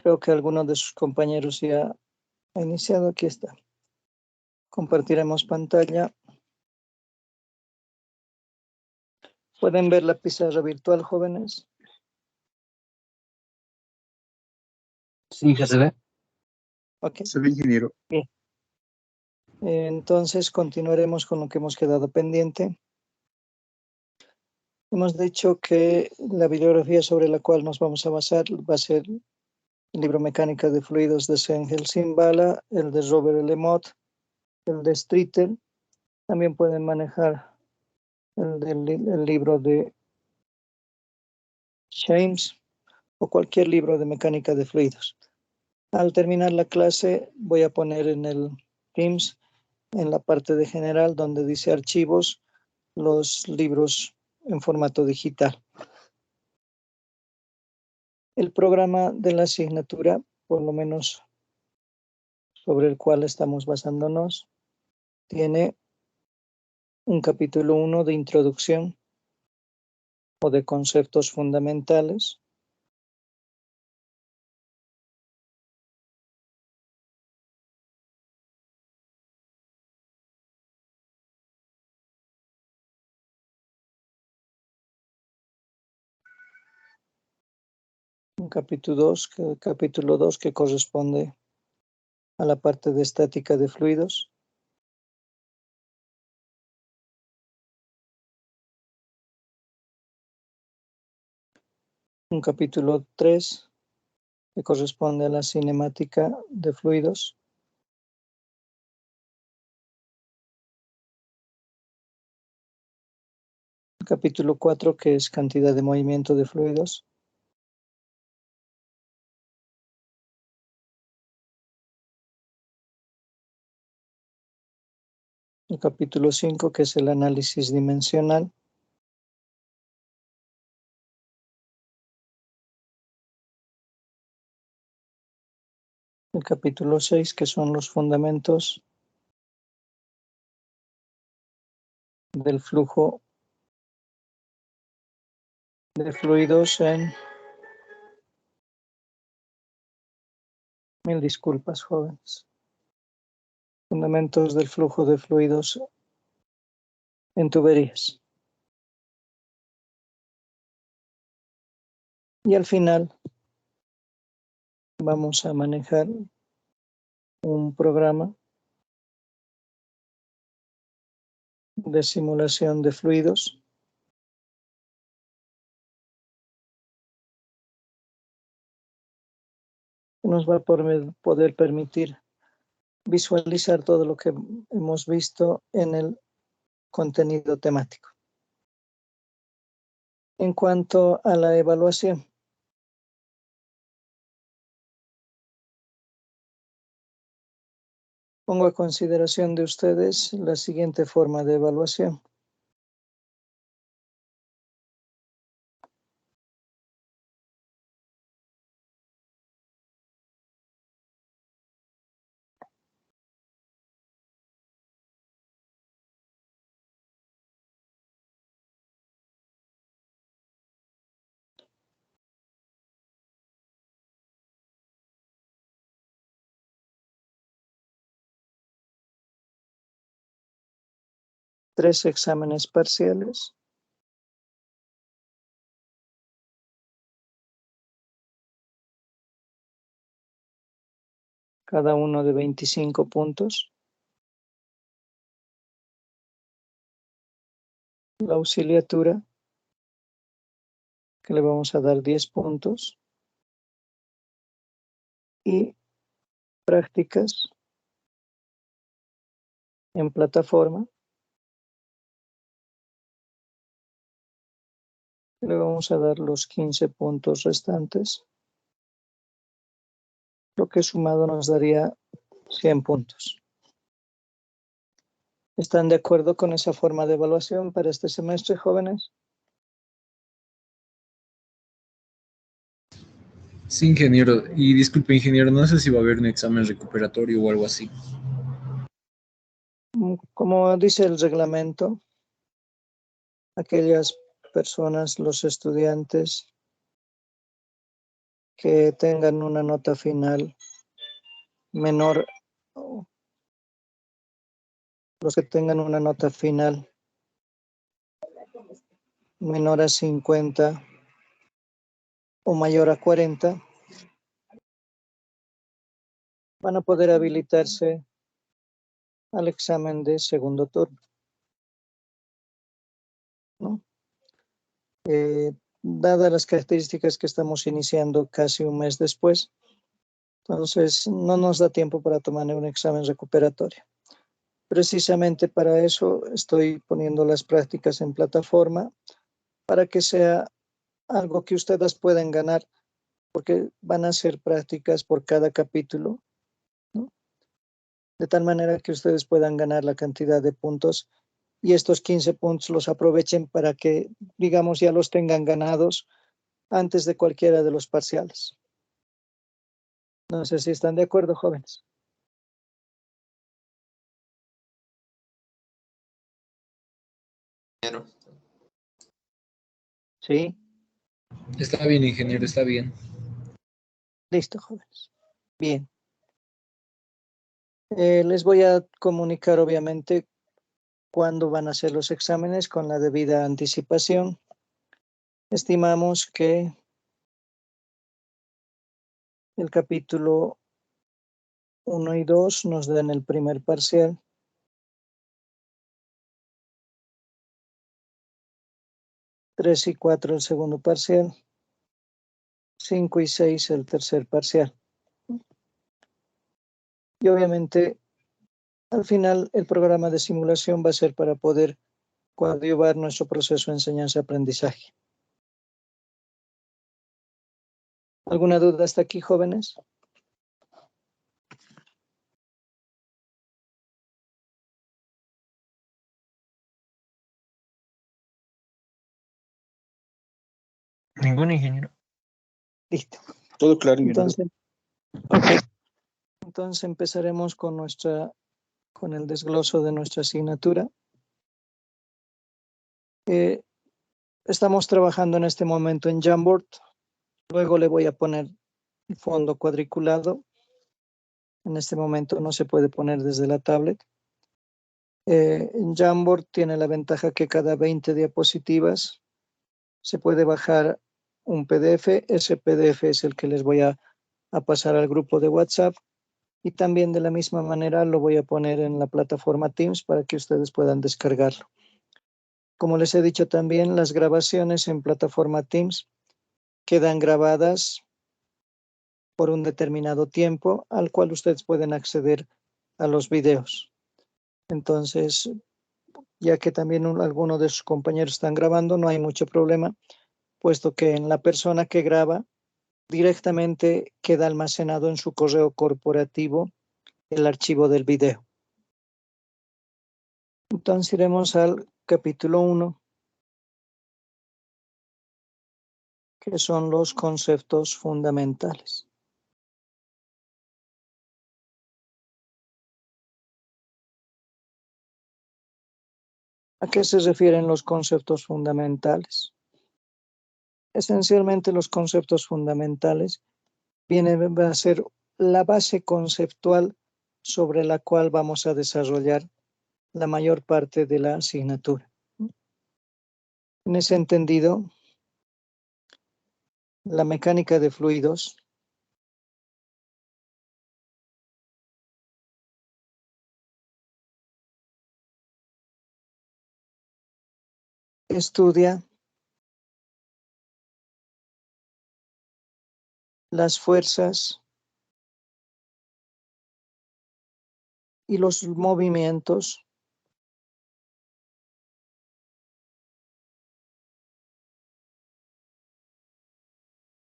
Creo que alguno de sus compañeros ya ha iniciado. Aquí está. Compartiremos pantalla. ¿Pueden ver la pizarra virtual, jóvenes? Sí, ya se ve. Ok. Se ve, ingeniero. Bien. Entonces continuaremos con lo que hemos quedado pendiente. Hemos dicho que la bibliografía sobre la cual nos vamos a basar va a ser el libro Mecánica de Fluidos de Sengel Simbala, el de Robert Lemot, el de Streeter. También pueden manejar el libro de James o cualquier libro de mecánica de fluidos. Al terminar la clase voy a poner en el Teams, en la parte de general donde dice archivos, los libros en formato digital. El programa de la asignatura, por lo menos sobre el cual estamos basándonos, tiene un capítulo 1 de introducción o de conceptos fundamentales. Un capítulo 2 que corresponde a la parte de estática de fluidos. Un capítulo 3 que corresponde a la cinemática de fluidos. El capítulo 4 que es cantidad de movimiento de fluidos. El capítulo 5 que es el análisis dimensional. El capítulo 6 que son los fundamentos del flujo de fluidos en... Mil disculpas, jóvenes. Fundamentos del flujo de fluidos en tuberías. Y al final vamos a manejar un programa de simulación de fluidos que nos va a poder permitir visualizar todo lo que hemos visto en el contenido temático. En cuanto a la evaluación, pongo a consideración de ustedes la siguiente forma de evaluación. Tres exámenes parciales. Cada uno de 25 puntos. La auxiliatura, que le vamos a dar 10 puntos. Y prácticas en plataforma, le vamos a dar los 15 puntos restantes, lo que sumado nos daría 100 puntos. ¿Están de acuerdo con esa forma de evaluación para este semestre, jóvenes? Sí, ingeniero. Y disculpe, ingeniero, no sé si va a haber un examen recuperatorio o algo así. Como dice el reglamento, aquellas personas, los estudiantes que tengan una nota final menor, los que tengan una nota final menor a 50 o mayor a 40, van a poder habilitarse al examen de segundo turno, ¿no? Dadas las características que estamos iniciando casi un mes después, entonces no nos da tiempo para tomar un examen recuperatorio. Precisamente para eso estoy poniendo las prácticas en plataforma para que sea algo que ustedes puedan ganar, porque van a ser prácticas por cada capítulo, ¿no? De tal manera que ustedes puedan ganar la cantidad de puntos y estos 15 puntos los aprovechen para que, digamos, ya los tengan ganados antes de cualquiera de los parciales. No sé si están de acuerdo, jóvenes. Ingeniero. Sí, Está bien, ingeniero, está bien. listo, jóvenes. Bien. Les voy a comunicar, obviamente, cuándo van a ser los exámenes con la debida anticipación. Estimamos que el capítulo 1 y 2 nos dan el primer parcial. 3 y 4 el segundo parcial. 5 y 6 el tercer parcial. Y obviamente, al final, el programa de simulación va a ser para poder coadyuvar nuestro proceso de enseñanza-aprendizaje. ¿Alguna duda hasta aquí, jóvenes? Ningún ingeniero. Listo. Todo claro, ingeniero. Entonces, ok. Entonces empezaremos con el desgloso de nuestra asignatura. Estamos trabajando en este momento en Jamboard. Luego le voy a poner el fondo cuadriculado. En este momento no se puede poner desde la tablet. En Jamboard tiene la ventaja que cada 20 diapositivas se puede bajar un PDF. Ese PDF es el que les voy a pasar al grupo de WhatsApp. Y también de la misma manera lo voy a poner en la plataforma Teams para que ustedes puedan descargarlo. Como les he dicho también, las grabaciones en plataforma Teams quedan grabadas por un determinado tiempo al cual ustedes pueden acceder a los videos. Entonces, ya que también alguno de sus compañeros están grabando, no hay mucho problema, puesto que en la persona que graba directamente queda almacenado en su correo corporativo el archivo del video. Entonces iremos al capítulo 1, que son los conceptos fundamentales. ¿A qué se refieren los conceptos fundamentales? Esencialmente los conceptos fundamentales vienen a ser la base conceptual sobre la cual vamos a desarrollar la mayor parte de la asignatura. En ese entendido, la mecánica de fluidos estudia las fuerzas y los movimientos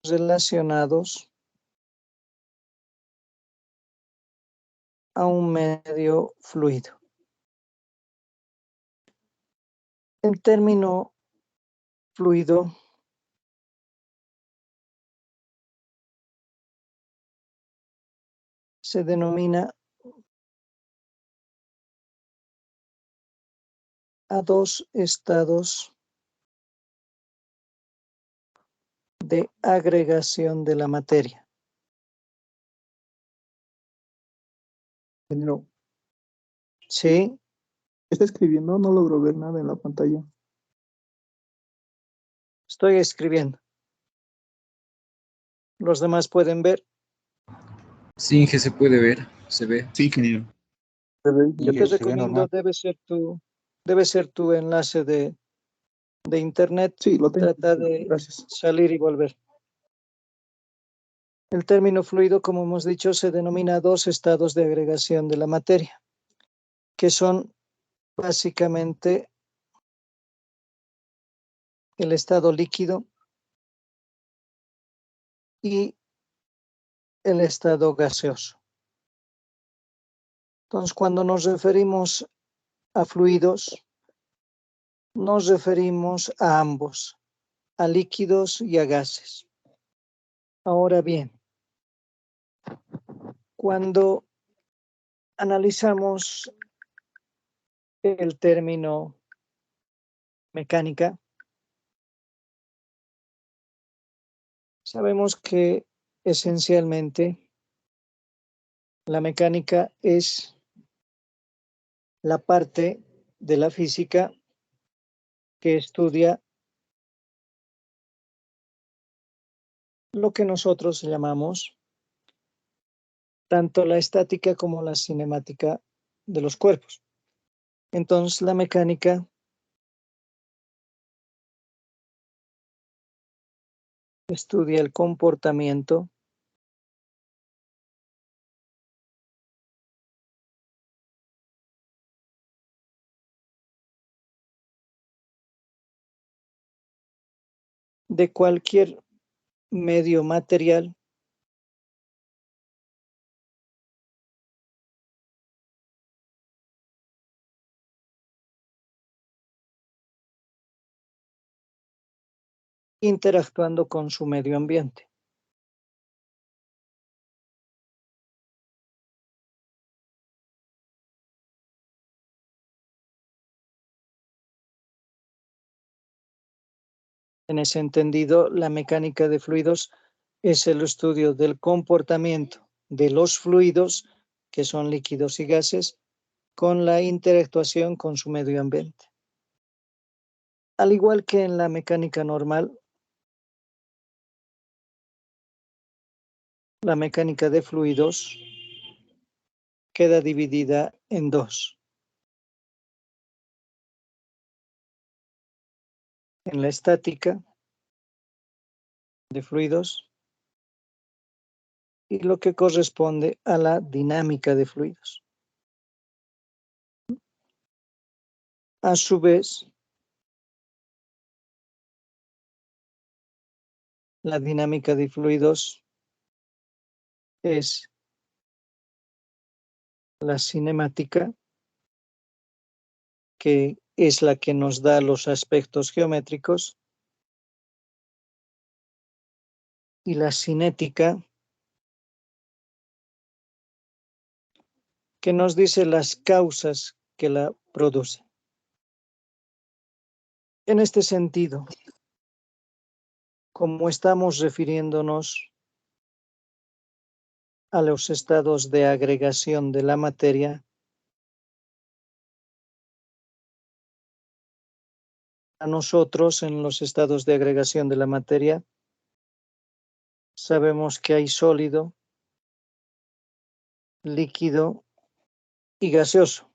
relacionados a un medio fluido. El término fluido se denomina a dos estados de agregación de la materia. Ingeniero, ¿Sí? está escribiendo, no logro ver nada en la pantalla. Estoy escribiendo. ¿Los demás pueden ver? Sí, Inge, se puede ver, se ve. Sí, ingeniero. Yo te recomiendo, debe ser tu enlace de internet. Sí, lo tengo. Trata de Gracias. salir y volver. El término fluido, como hemos dicho, se denomina dos estados de agregación de la materia, que son básicamente el estado líquido y el estado gaseoso. Entonces, cuando nos referimos a fluidos, nos referimos a ambos, a líquidos y a gases. Ahora bien, cuando analizamos el término mecánica, sabemos que esencialmente la mecánica es la parte de la física que estudia lo que nosotros llamamos tanto la estática como la cinemática de los cuerpos. Entonces, la mecánica estudia el comportamiento de cualquier medio material interactuando con su medio ambiente. En ese entendido, la mecánica de fluidos es el estudio del comportamiento de los fluidos, que son líquidos y gases, con la interactuación con su medio ambiente. Al igual que en la mecánica normal, la mecánica de fluidos queda dividida en dos. En la estática de fluidos y lo que corresponde a la dinámica de fluidos. A su vez, la dinámica de fluidos es la cinemática, que es la que nos da los aspectos geométricos, y la cinética, que nos dice las causas que la producen. En este sentido, como estamos refiriéndonos a los estados de agregación de la materia, a nosotros en los estados de agregación de la materia sabemos que hay sólido, líquido y gaseoso.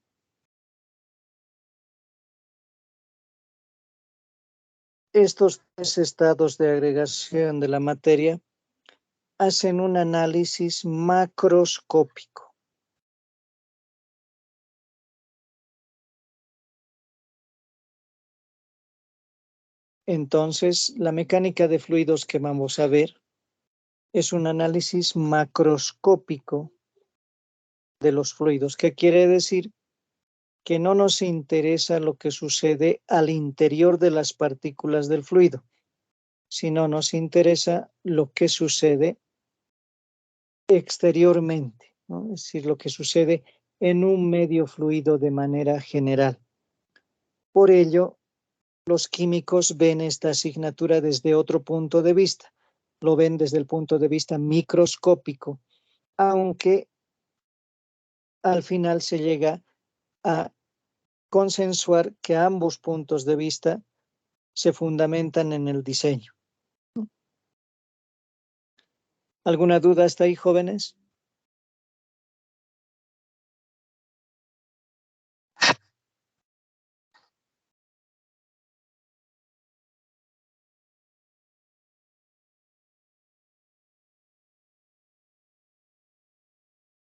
Estos tres estados de agregación de la materia hacen un análisis macroscópico. Entonces, la mecánica de fluidos que vamos a ver es un análisis macroscópico de los fluidos. ¿Qué quiere decir? Que no nos interesa lo que sucede al interior de las partículas del fluido, sino nos interesa lo que sucede exteriormente, ¿no? Es decir, lo que sucede en un medio fluido de manera general. Por ello, los químicos ven esta asignatura desde otro punto de vista. lo ven desde el punto de vista microscópico, aunque al final se llega a consensuar que ambos puntos de vista se fundamentan en el diseño. ¿Alguna duda hasta ahí, jóvenes?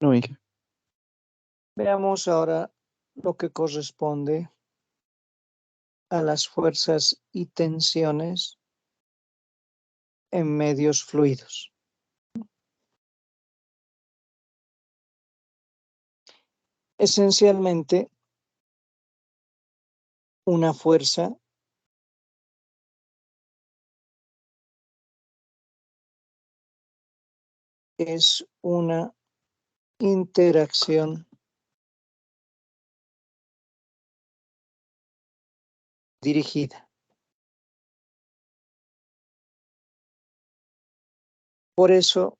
No, Inge. Veamos ahora lo que corresponde a las fuerzas y tensiones en medios fluidos. Esencialmente, una fuerza es una interacción dirigida. Por eso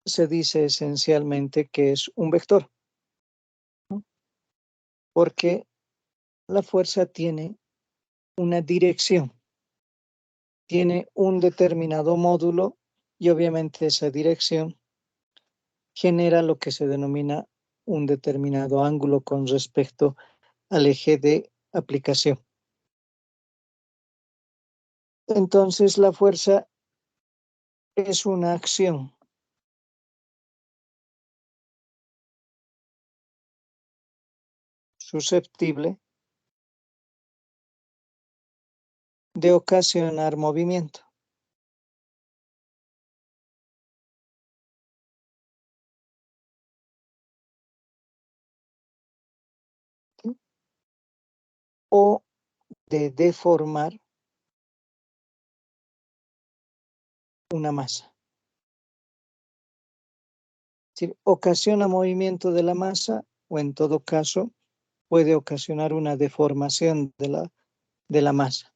se dice esencialmente que es un vector, ¿no? Porque la fuerza tiene una dirección, tiene un determinado módulo y obviamente esa dirección genera lo que se denomina un determinado ángulo con respecto al eje de aplicación. Entonces la fuerza es una acción susceptible de ocasionar movimiento. ¿Sí? O de deformar una masa. Es decir, ocasiona movimiento de la masa o en todo caso puede ocasionar una deformación de la masa.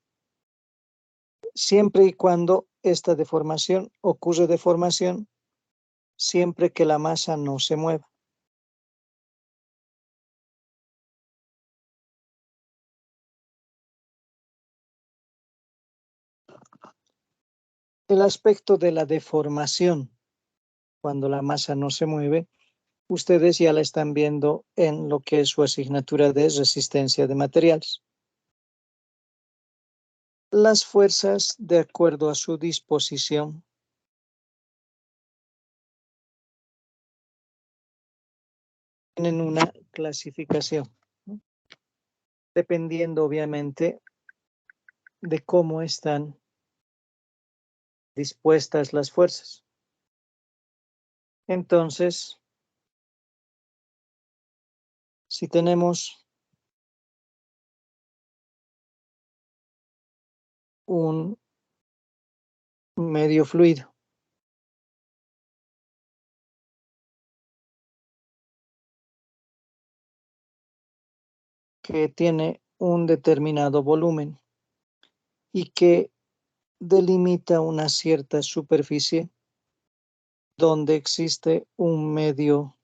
Siempre y cuando esta deformación ocurre deformación, siempre que la masa no se mueva. El aspecto de la deformación, cuando la masa no se mueve, ustedes ya la están viendo en lo que es su asignatura de resistencia de materiales. Las fuerzas, de acuerdo a su disposición, tienen una clasificación, ¿no? Dependiendo obviamente de cómo están dispuestas las fuerzas. Entonces, si tenemos un medio fluido que tiene un determinado volumen y que delimita una cierta superficie donde existe un medio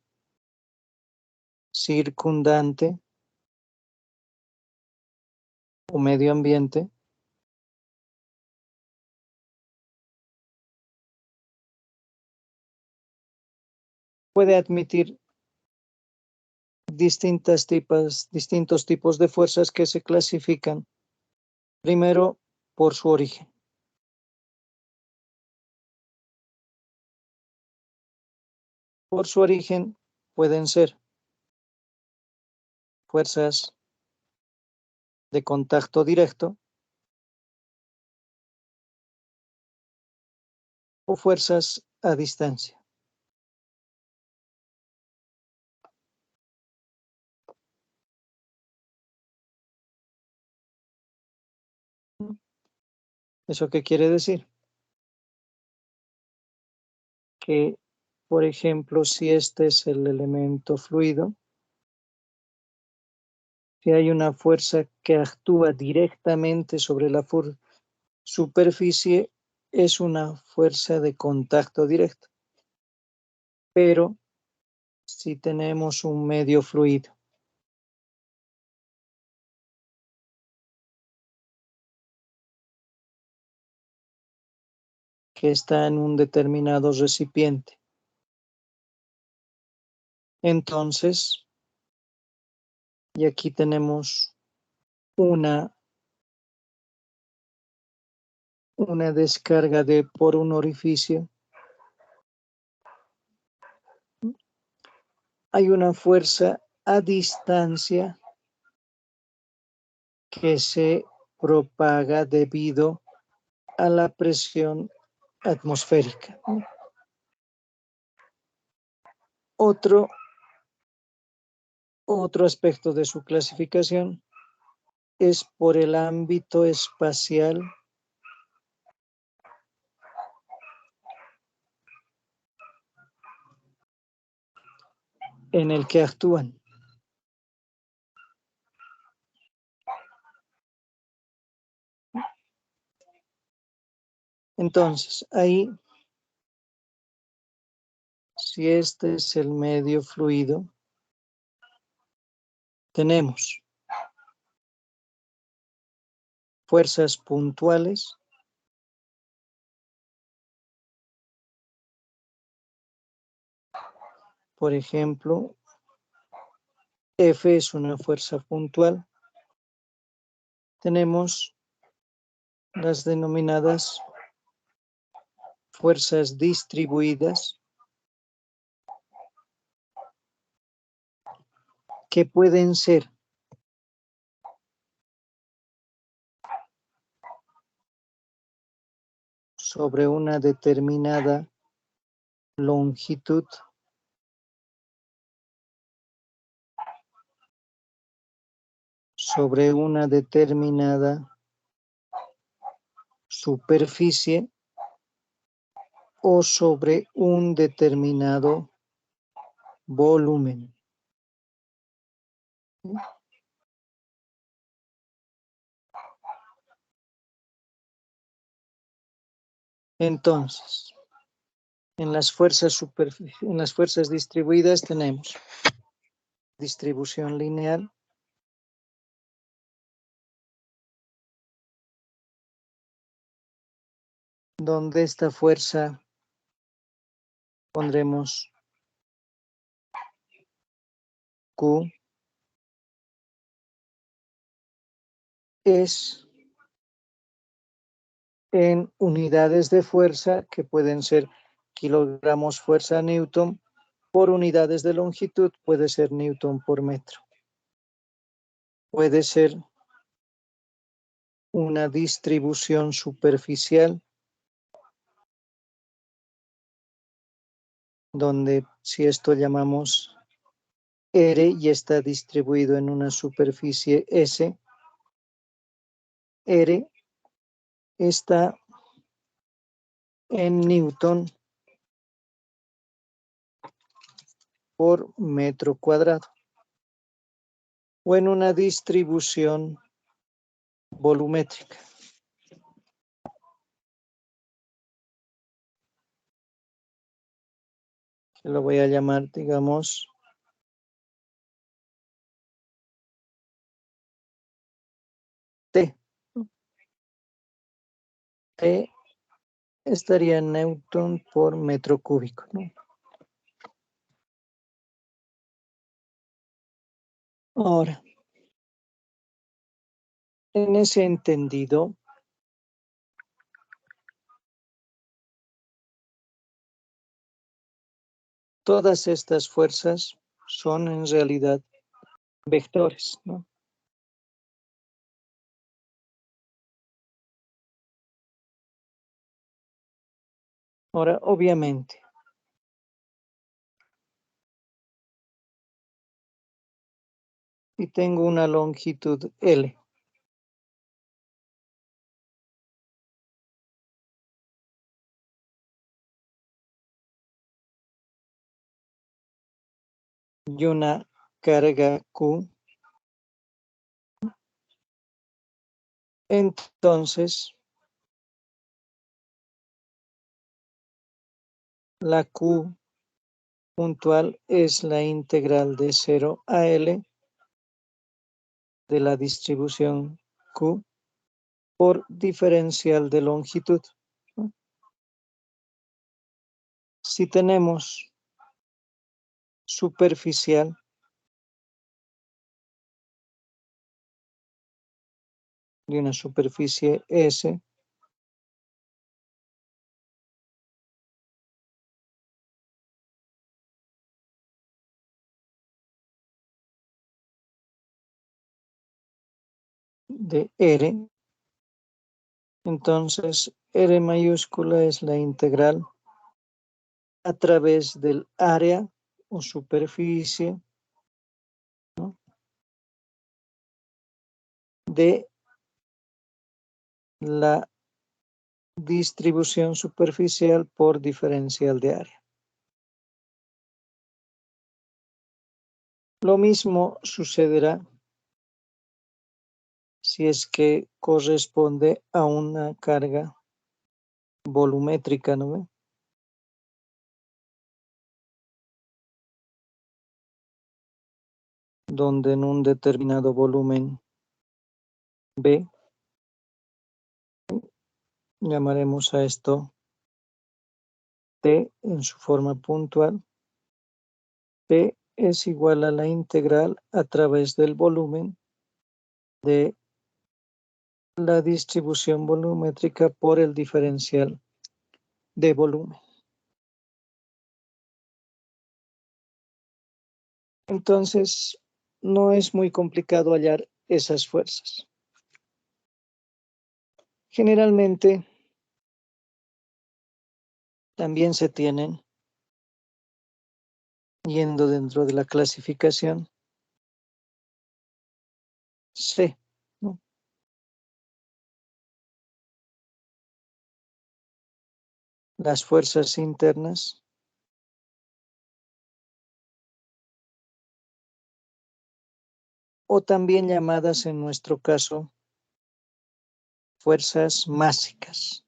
circundante o medio ambiente, puede admitir distintos tipos de fuerzas que se clasifican primero por su origen. Por su origen pueden ser fuerzas de contacto directo o fuerzas a distancia. ¿Eso qué quiere decir? Que, por ejemplo, si este es el elemento fluido, si hay una fuerza que actúa directamente sobre la superficie, es una fuerza de contacto directo. Pero si tenemos un medio fluido que está en un determinado recipiente, entonces, y aquí tenemos una descarga por un orificio, hay una fuerza a distancia que se propaga debido a la presión atmosférica. Otro aspecto de su clasificación es por el ámbito espacial en el que actúan. Entonces, ahí, si este es el medio fluido, tenemos fuerzas puntuales, por ejemplo, F es una fuerza puntual. Tenemos las denominadas fuerzas distribuidas, que pueden ser sobre una determinada longitud, sobre una determinada superficie o sobre un determinado volumen. Entonces, en las fuerzas distribuidas tenemos distribución lineal, donde esta fuerza pondremos Q, es en unidades de fuerza que pueden ser kilogramos fuerza Newton por unidades de longitud, puede ser Newton por metro. Puede ser una distribución superficial, donde si esto llamamos R y está distribuido en una superficie S, R está en Newton por metro cuadrado, o en una distribución volumétrica. Lo voy a llamar, digamos, T. T estaría en Newton por metro cúbico, ¿no? Ahora, en ese entendido, todas estas fuerzas son en realidad vectores, ¿no? Ahora, obviamente, si tengo una longitud L, y una carga Q, entonces La Q puntual es la integral de 0 a L de la distribución Q por diferencial de longitud. Si tenemos superficial de una superficie S, de R, entonces R mayúscula es la integral a través del área o superficie, ¿no?, de la distribución superficial por diferencial de área. Lo mismo sucederá si es que corresponde a una carga volumétrica, ¿no ve? Donde en un determinado volumen B, llamaremos a esto T en su forma puntual. T es igual a la integral a través del volumen de la distribución volumétrica por el diferencial de volumen. Entonces, no es muy complicado hallar esas fuerzas. Generalmente, también se tienen, yendo dentro de la clasificación, C, ¿no?, las fuerzas internas o también llamadas en nuestro caso fuerzas másicas,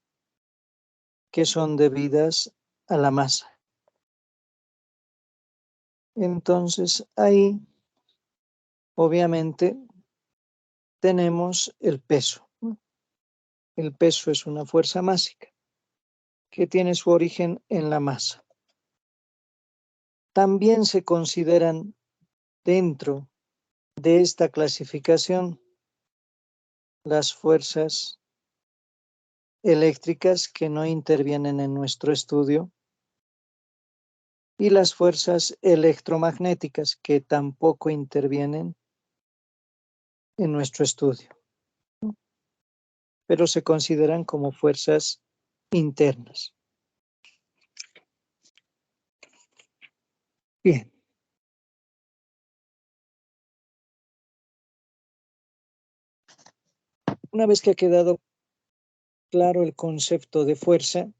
que son debidas a la masa. Entonces ahí obviamente tenemos el peso, ¿no? El peso es una fuerza másica que tiene su origen en la masa. También se consideran dentro de esta clasificación las fuerzas eléctricas que no intervienen en nuestro estudio y las fuerzas electromagnéticas que tampoco intervienen en nuestro estudio, pero se consideran como fuerzas internas. Bien. Una vez que ha quedado claro el concepto de fuerza,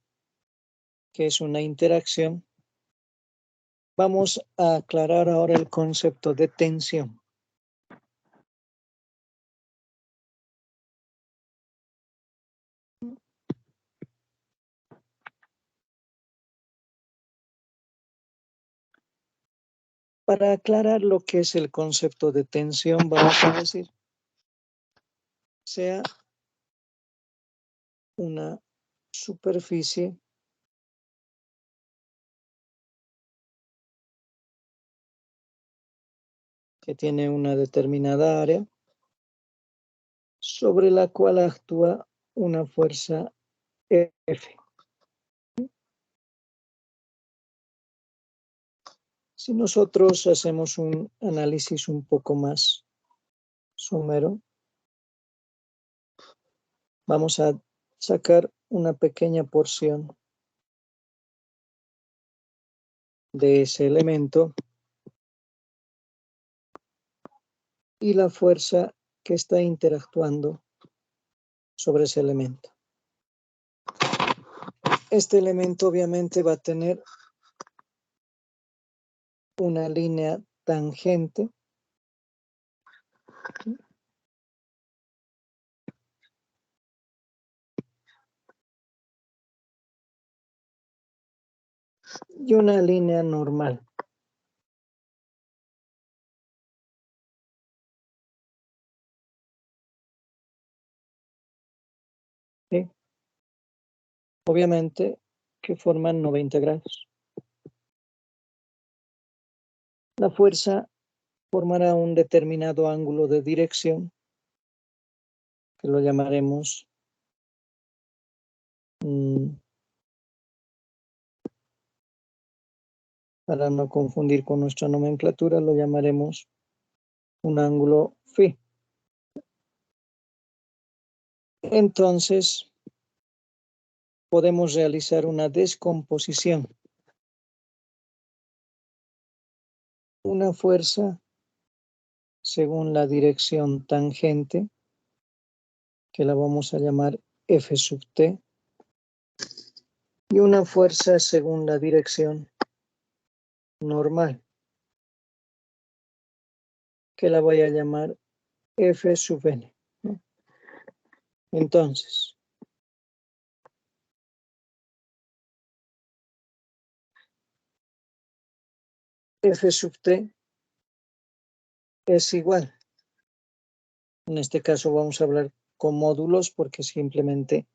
que es una interacción, vamos a aclarar ahora el concepto de tensión. Para aclarar lo que es el concepto de tensión, vamos a decir, sea una superficie que tiene una determinada área sobre la cual actúa una fuerza F. Si nosotros hacemos un análisis un poco más somero, vamos a sacar una pequeña porción de ese elemento y la fuerza que está interactuando sobre ese elemento. Este elemento obviamente va a tener una línea tangente y una línea normal. ¿Sí? Obviamente que forman 90 grados. La fuerza formará un determinado ángulo de dirección, que lo llamaremos para no confundir con nuestra nomenclatura, lo llamaremos un ángulo phi. Entonces, podemos realizar una descomposición. Una fuerza según la dirección tangente, que la vamos a llamar F sub t, y una fuerza según la dirección normal, que la voy a llamar F sub n. Entonces, F sub t es igual. En este caso vamos a hablar con módulos porque simplemente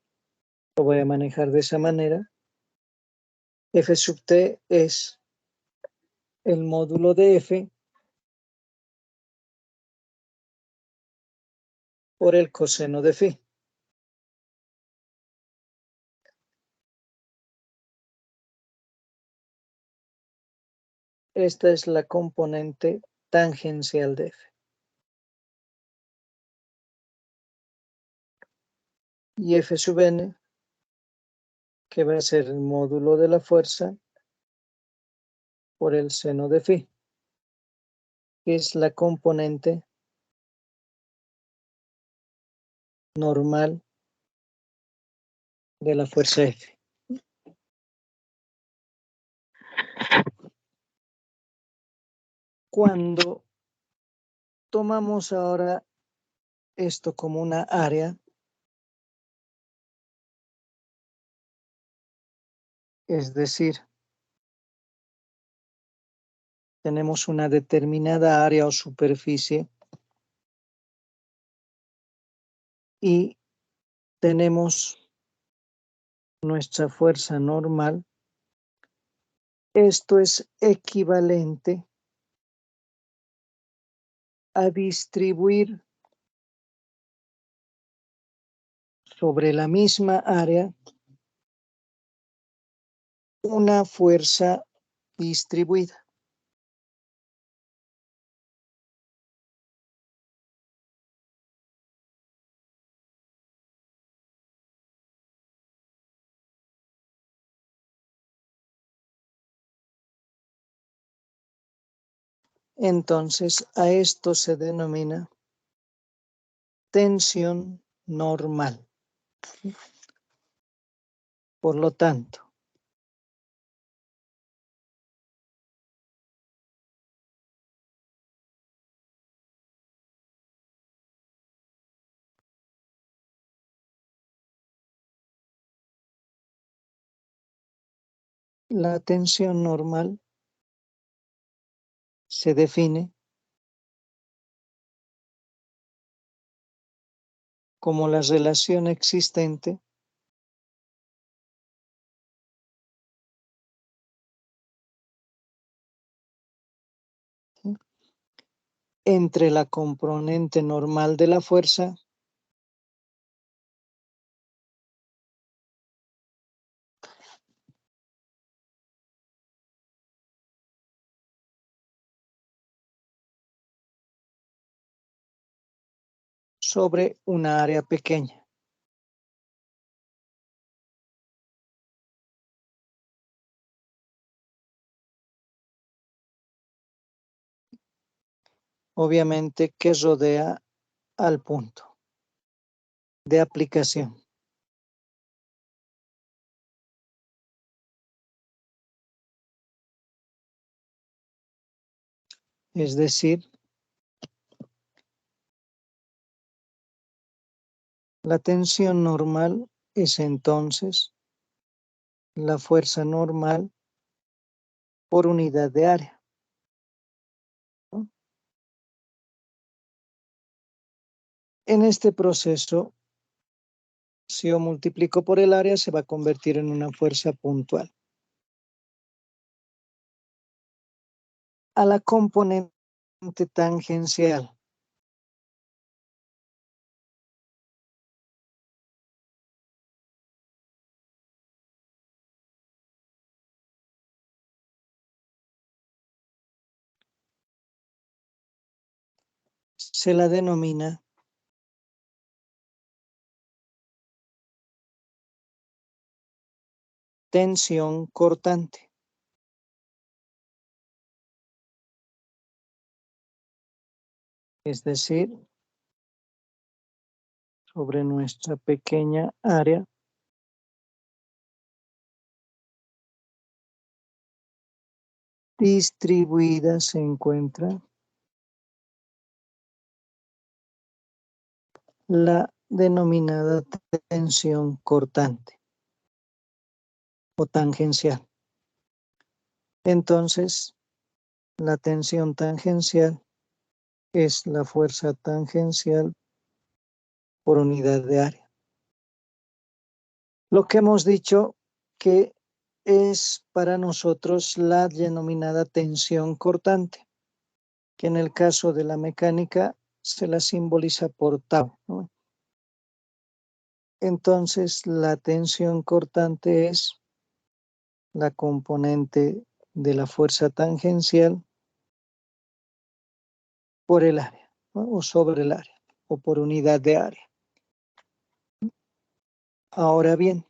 lo voy a manejar de esa manera. F sub t es el módulo de F por el coseno de phi. Esta es la componente tangencial de F. Y F sub n, que va a ser el módulo de la fuerza por el seno de phi, que es la componente normal de la fuerza F. Cuando tomamos ahora esto como una área, es decir, tenemos una determinada área o superficie y tenemos nuestra fuerza normal, esto es equivalente a distribuir sobre la misma área una fuerza distribuida. Entonces, a esto se denomina tensión normal. Por lo tanto, la tensión normal se define como la relación existente entre la componente normal de la fuerza sobre una área pequeña. Obviamente que rodea al punto de aplicación. Es decir, la tensión normal es entonces la fuerza normal por unidad de área. ¿No? En este proceso, si yo multiplico por el área, se va a convertir en una fuerza puntual. A la componente tangencial. Se la denomina tensión cortante. Es decir, sobre nuestra pequeña área, distribuida se encuentra la denominada tensión cortante o tangencial. Entonces, la tensión tangencial es la fuerza tangencial por unidad de área. Lo que hemos dicho que es para nosotros la denominada tensión cortante, que en el caso de la mecánica se la simboliza por tau, ¿no? Entonces, la tensión cortante es la componente de la fuerza tangencial por el área, ¿no? O sobre el área, o por unidad de área. Ahora bien,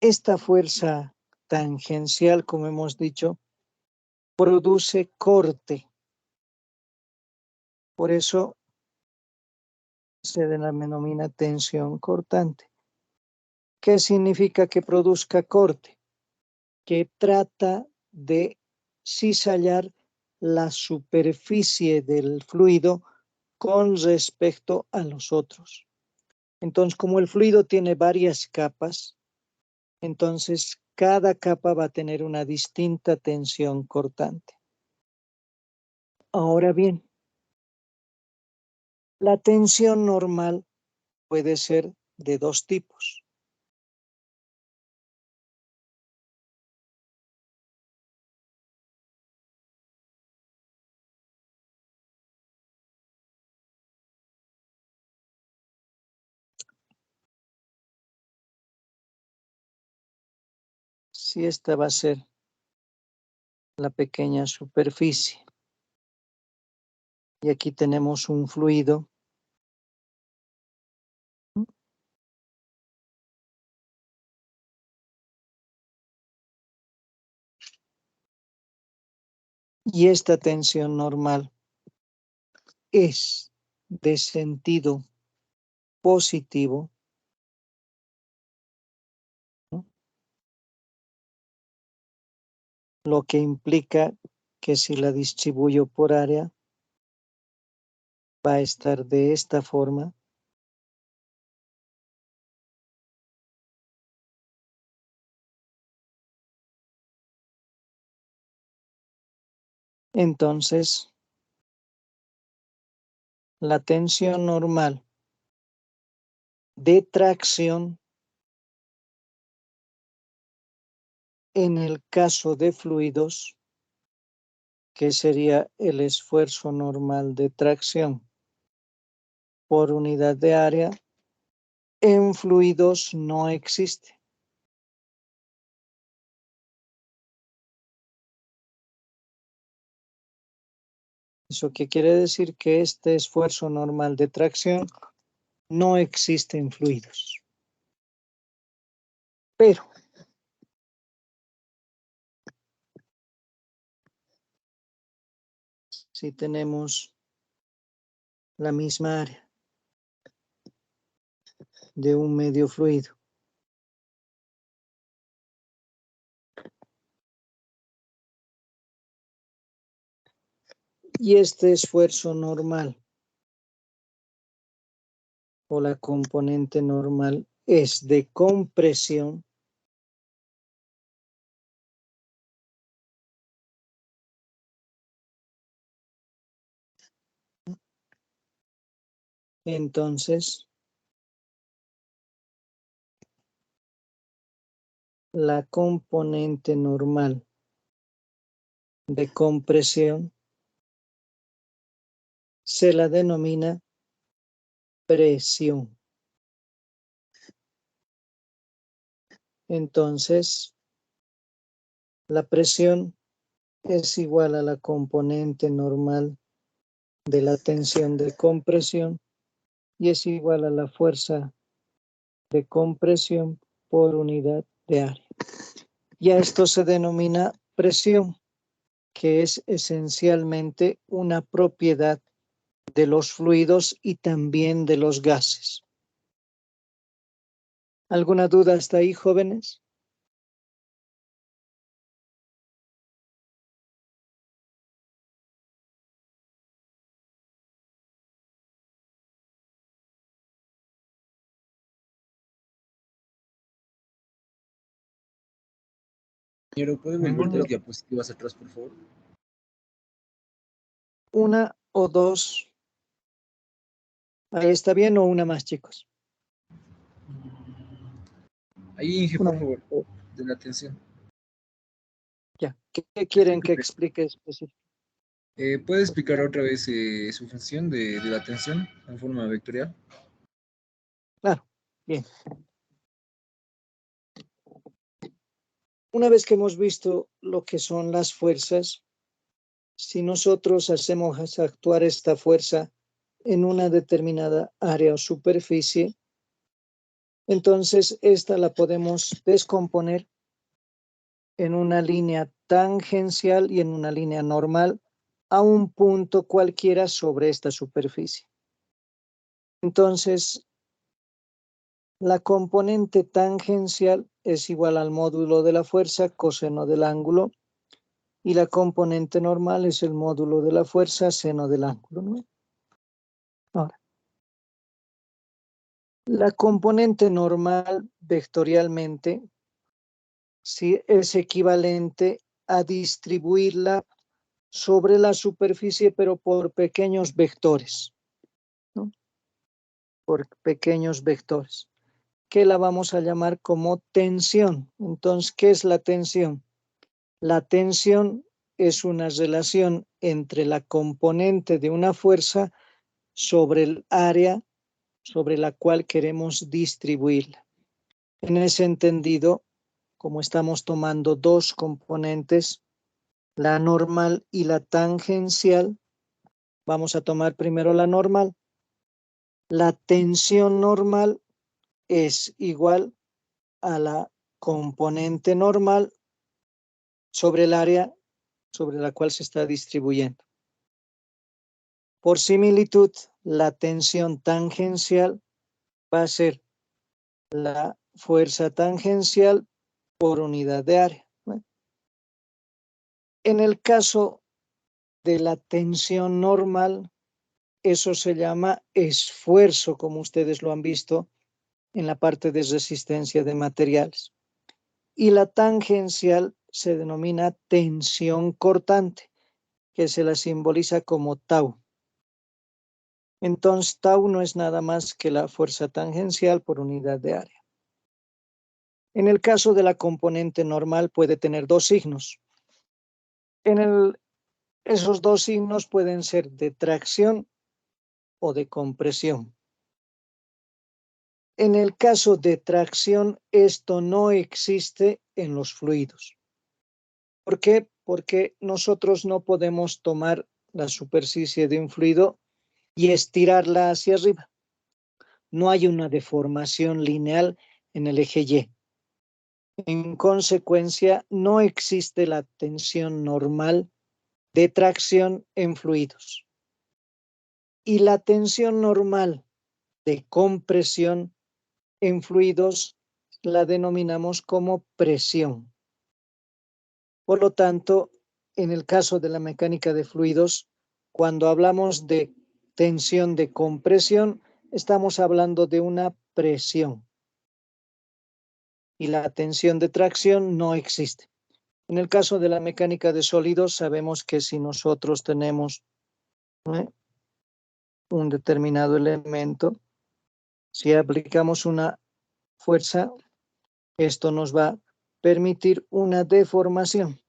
esta fuerza tangencial, como hemos dicho, produce corte. Por eso se denomina tensión cortante. ¿Qué significa que produzca corte? Que trata de cizallar la superficie del fluido con respecto a los otros. Entonces, como el fluido tiene varias capas, entonces cada capa va a tener una distinta tensión cortante. Ahora bien, la tensión normal puede ser de dos tipos. Si esta va a ser la pequeña superficie y aquí tenemos un fluido, y esta tensión normal es de sentido positivo, ¿no? Lo que implica que si la distribuyo por área, va a estar de esta forma. Entonces, la tensión normal de tracción en el caso de fluidos, que sería el esfuerzo normal de tracción por unidad de área, en fluidos no existe. ¿Eso qué quiere decir? Que este esfuerzo normal de tracción no existe en fluidos. Pero si tenemos la misma área de un medio fluido y este esfuerzo normal o la componente normal es de compresión, Entonces, la componente normal de compresión se la denomina presión. Entonces, la presión es igual a la componente normal de la tensión de compresión y es igual a la fuerza de compresión por unidad de área. Y a esto se denomina presión, que es esencialmente una propiedad de los fluidos y también de los gases. ¿Alguna duda hasta ahí, jóvenes? Ingeniero, ¿puede volver Ninguno. 3 diapositivas atrás, por favor? Una o dos. Ahí está bien, o una más, chicos. Ahí, Inge, Una por favor, más. de la tensión. Ya. ¿Qué quieren que explique específicamente? ¿Puede explicar otra vez su función de la tensión en forma vectorial? Claro, bien. Una vez que hemos visto lo que son las fuerzas, si nosotros hacemos actuar esta fuerza en una determinada área o superficie, entonces esta la podemos descomponer en una línea tangencial y en una línea normal a un punto cualquiera sobre esta superficie. Entonces, la componente tangencial es igual al módulo de la fuerza coseno del ángulo y la componente normal es el módulo de la fuerza seno del ángulo, ¿no? Ahora, la componente normal vectorialmente sí es equivalente a distribuirla sobre la superficie, pero por pequeños vectores, ¿no? Por pequeños vectores, que la vamos a llamar como tensión. Entonces, ¿qué es la tensión? La tensión es una relación entre la componente de una fuerza sobre el área sobre la cual queremos distribuirla. En ese entendido, como estamos tomando dos componentes, la normal y la tangencial, vamos a tomar primero la normal. La tensión normal es igual a la componente normal sobre el área sobre la cual se está distribuyendo. Por similitud, la tensión tangencial va a ser la fuerza tangencial por unidad de área. Bueno, en el caso de la tensión normal, eso se llama esfuerzo, como ustedes lo han visto en la parte de resistencia de materiales. Y la tangencial se denomina tensión cortante, que se la simboliza como tau. Entonces, tau no es nada más que la fuerza tangencial por unidad de área. En el caso de la componente normal puede tener dos signos. Esos dos signos pueden ser de tracción o de compresión. En el caso de tracción, esto no existe en los fluidos. ¿Por qué? Porque nosotros no podemos tomar la superficie de un fluido y estirarla hacia arriba. No hay una deformación lineal en el eje Y. En consecuencia, no existe la tensión normal de tracción en fluidos. Y la tensión normal de compresión en fluidos la denominamos como presión. Por lo tanto, en el caso de la mecánica de fluidos, cuando hablamos de tensión de compresión, estamos hablando de una presión. Y la tensión de tracción no existe. En el caso de la mecánica de sólidos, sabemos que si nosotros tenemos un determinado elemento, si aplicamos una fuerza, esto nos va a permitir una deformación.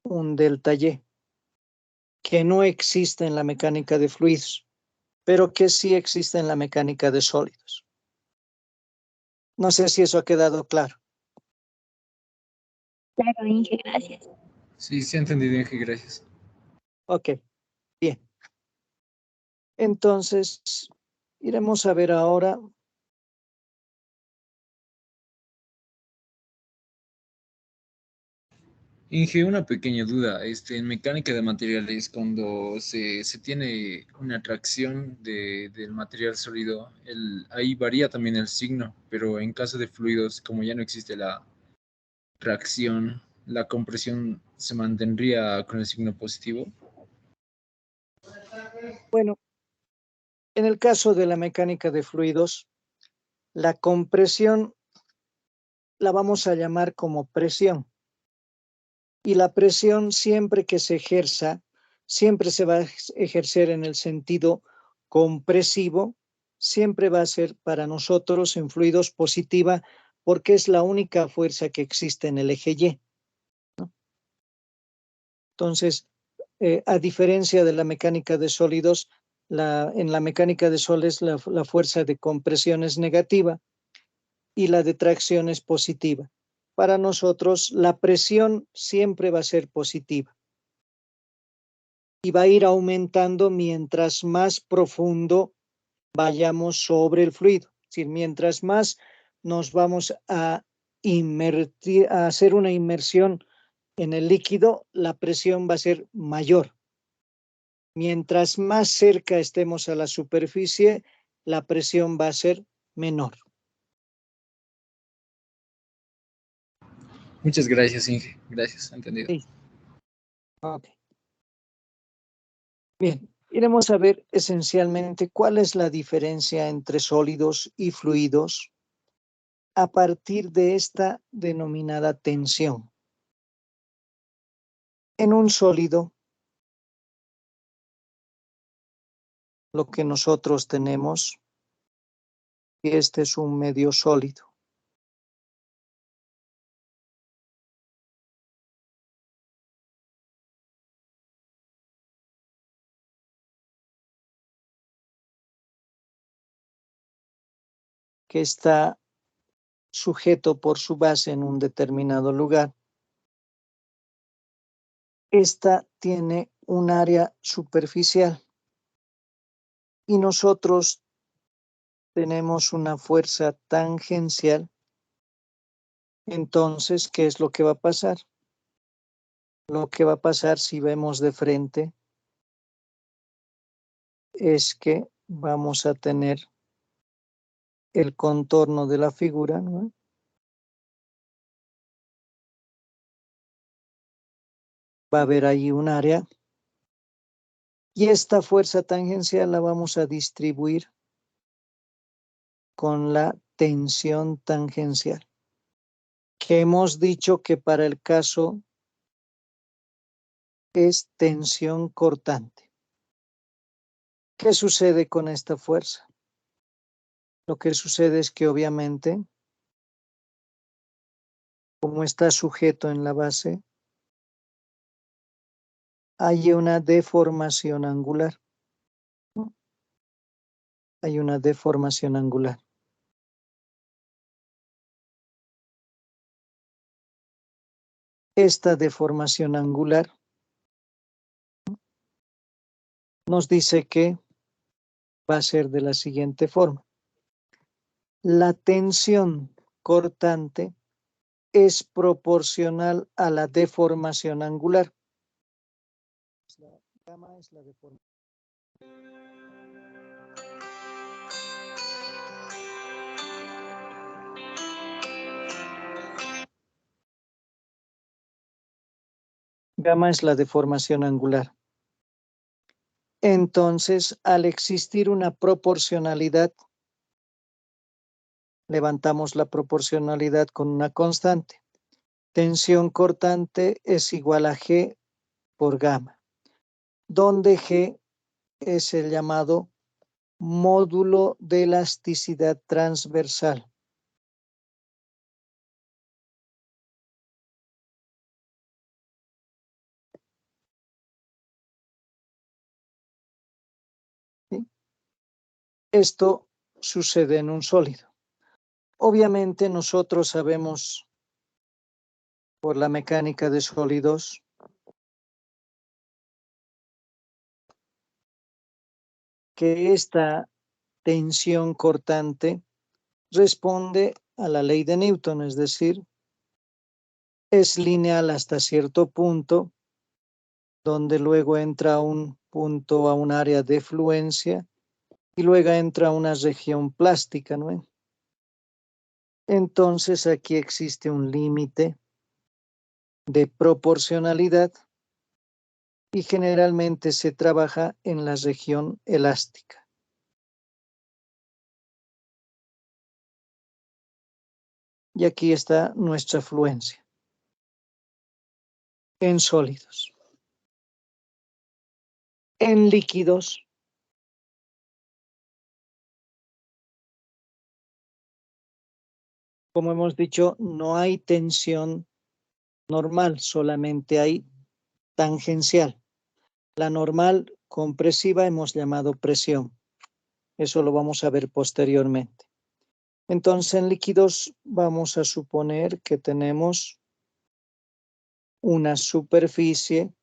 Un delta Y, que no existe en la mecánica de fluidos, pero que sí existe en la mecánica de sólidos. No sé si eso ha quedado claro. Claro, Inge, gracias. Sí, sí he entendido, Inge, gracias. Ok, bien. Entonces, iremos a ver ahora Inge, una pequeña duda. En mecánica de materiales, cuando se tiene una atracción del material sólido, ahí varía también el signo, pero en caso de fluidos, como ya no existe la tracción, la compresión se mantendría con el signo positivo. bueno, en el caso de la mecánica de fluidos, la compresión la vamos a llamar como presión. Y la presión siempre que se ejerza, siempre se va a ejercer en el sentido compresivo, siempre va a ser para nosotros en fluidos positiva, porque es la única fuerza que existe en el eje Y, ¿no? Entonces, a diferencia de la mecánica de sólidos, en la mecánica de sólidos la fuerza de compresión es negativa y la de tracción es positiva. Para nosotros, la presión siempre va a ser positiva y va a ir aumentando mientras más profundo vayamos sobre el fluido. Es decir, mientras más nos vamos a hacer una inmersión en el líquido, la presión va a ser mayor. Mientras más cerca estemos a la superficie, la presión va a ser menor. Muchas gracias, Inge. Gracias, entendido. Sí. Ok. Bien, iremos a ver esencialmente cuál es la diferencia entre sólidos y fluidos a partir de esta denominada tensión. En un sólido, lo que nosotros tenemos, y este es un medio sólido. Que está sujeto por su base en un determinado lugar. Esta tiene un área superficial y nosotros tenemos una fuerza tangencial. Entonces, ¿qué es lo que va a pasar? Lo que va a pasar si vemos de frente es que vamos a tener el contorno de la figura, ¿no? Va a haber ahí un área y esta fuerza tangencial la vamos a distribuir con la tensión tangencial, que hemos dicho que para el caso es tensión cortante. ¿Qué sucede con esta fuerza? Lo que sucede es que obviamente, como está sujeto en la base, hay una deformación angular, ¿no? Hay una deformación angular. Esta deformación angular nos dice que va a ser de la siguiente forma. La tensión cortante es proporcional a la deformación angular. La gamma es la deformación. Gamma es la deformación angular. Entonces, al existir una proporcionalidad, levantamos la proporcionalidad con una constante. Tensión cortante es igual a G por gamma, donde G es el llamado módulo de elasticidad transversal. ¿Sí? Esto sucede en un sólido. Obviamente nosotros sabemos por la mecánica de sólidos que esta tensión cortante responde a la ley de Newton, es decir, es lineal hasta cierto punto, donde luego entra un punto a un área de fluencia y luego entra una región plástica, ¿no? Entonces aquí existe un límite de proporcionalidad y generalmente se trabaja en la región elástica. Y aquí está nuestra fluencia en sólidos. En líquidos, como hemos dicho, no hay tensión normal, solamente hay tangencial. La normal compresiva hemos llamado presión. Eso lo vamos a ver posteriormente. Entonces, en líquidos vamos a suponer que tenemos una superficie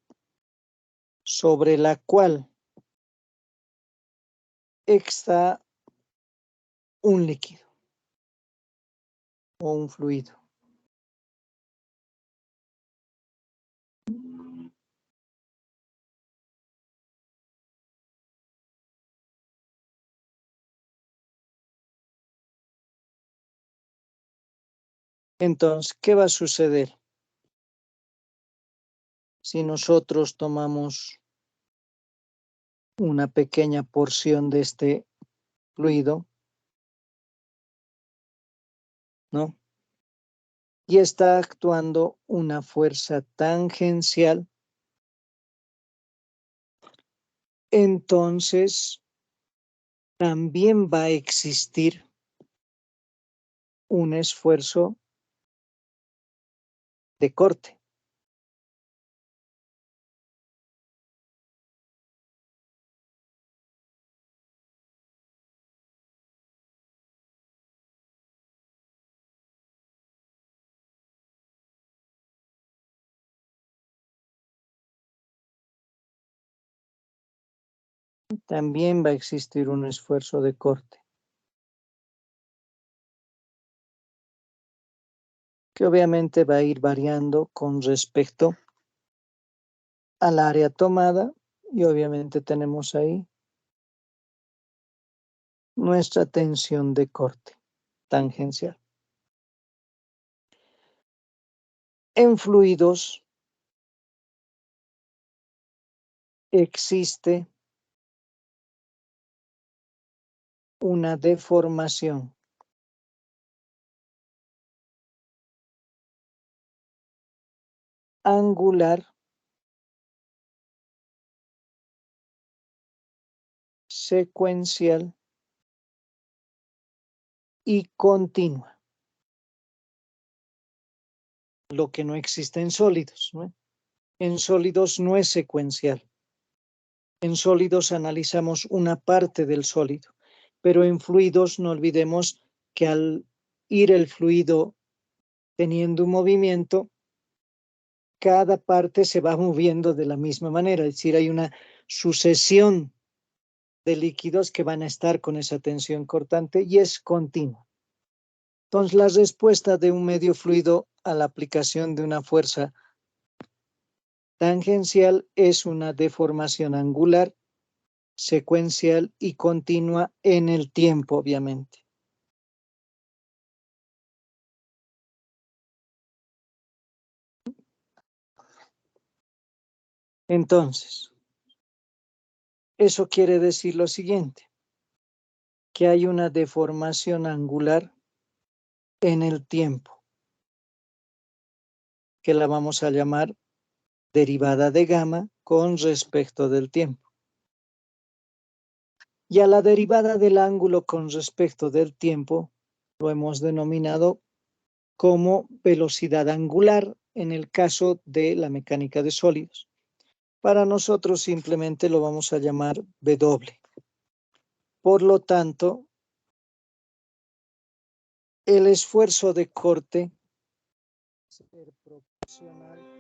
sobre la cual está un líquido o un fluido. Entonces, ¿qué va a suceder? Si nosotros tomamos una pequeña porción de este fluido, ¿no? Y está actuando una fuerza tangencial, entonces también va a existir un esfuerzo de corte. También va a existir un esfuerzo de corte, que obviamente va a ir variando con respecto al área tomada y obviamente tenemos ahí nuestra tensión de corte tangencial. En fluidos existe una deformación angular secuencial y continua, lo que no existe en sólidos, ¿no? En sólidos no es secuencial. En sólidos analizamos una parte del sólido, pero en fluidos no olvidemos que al ir el fluido teniendo un movimiento, cada parte se va moviendo de la misma manera, es decir, hay una sucesión de líquidos que van a estar con esa tensión cortante y es continua. Entonces, la respuesta de un medio fluido a la aplicación de una fuerza tangencial es una deformación angular, secuencial y continua en el tiempo, obviamente. Entonces, eso quiere decir lo siguiente, que hay una deformación angular en el tiempo, que la vamos a llamar derivada de gamma con respecto del tiempo. Y a la derivada del ángulo con respecto del tiempo lo hemos denominado como velocidad angular en el caso de la mecánica de sólidos. Para nosotros simplemente lo vamos a llamar W. Por lo tanto, el esfuerzo de corte ser proporcional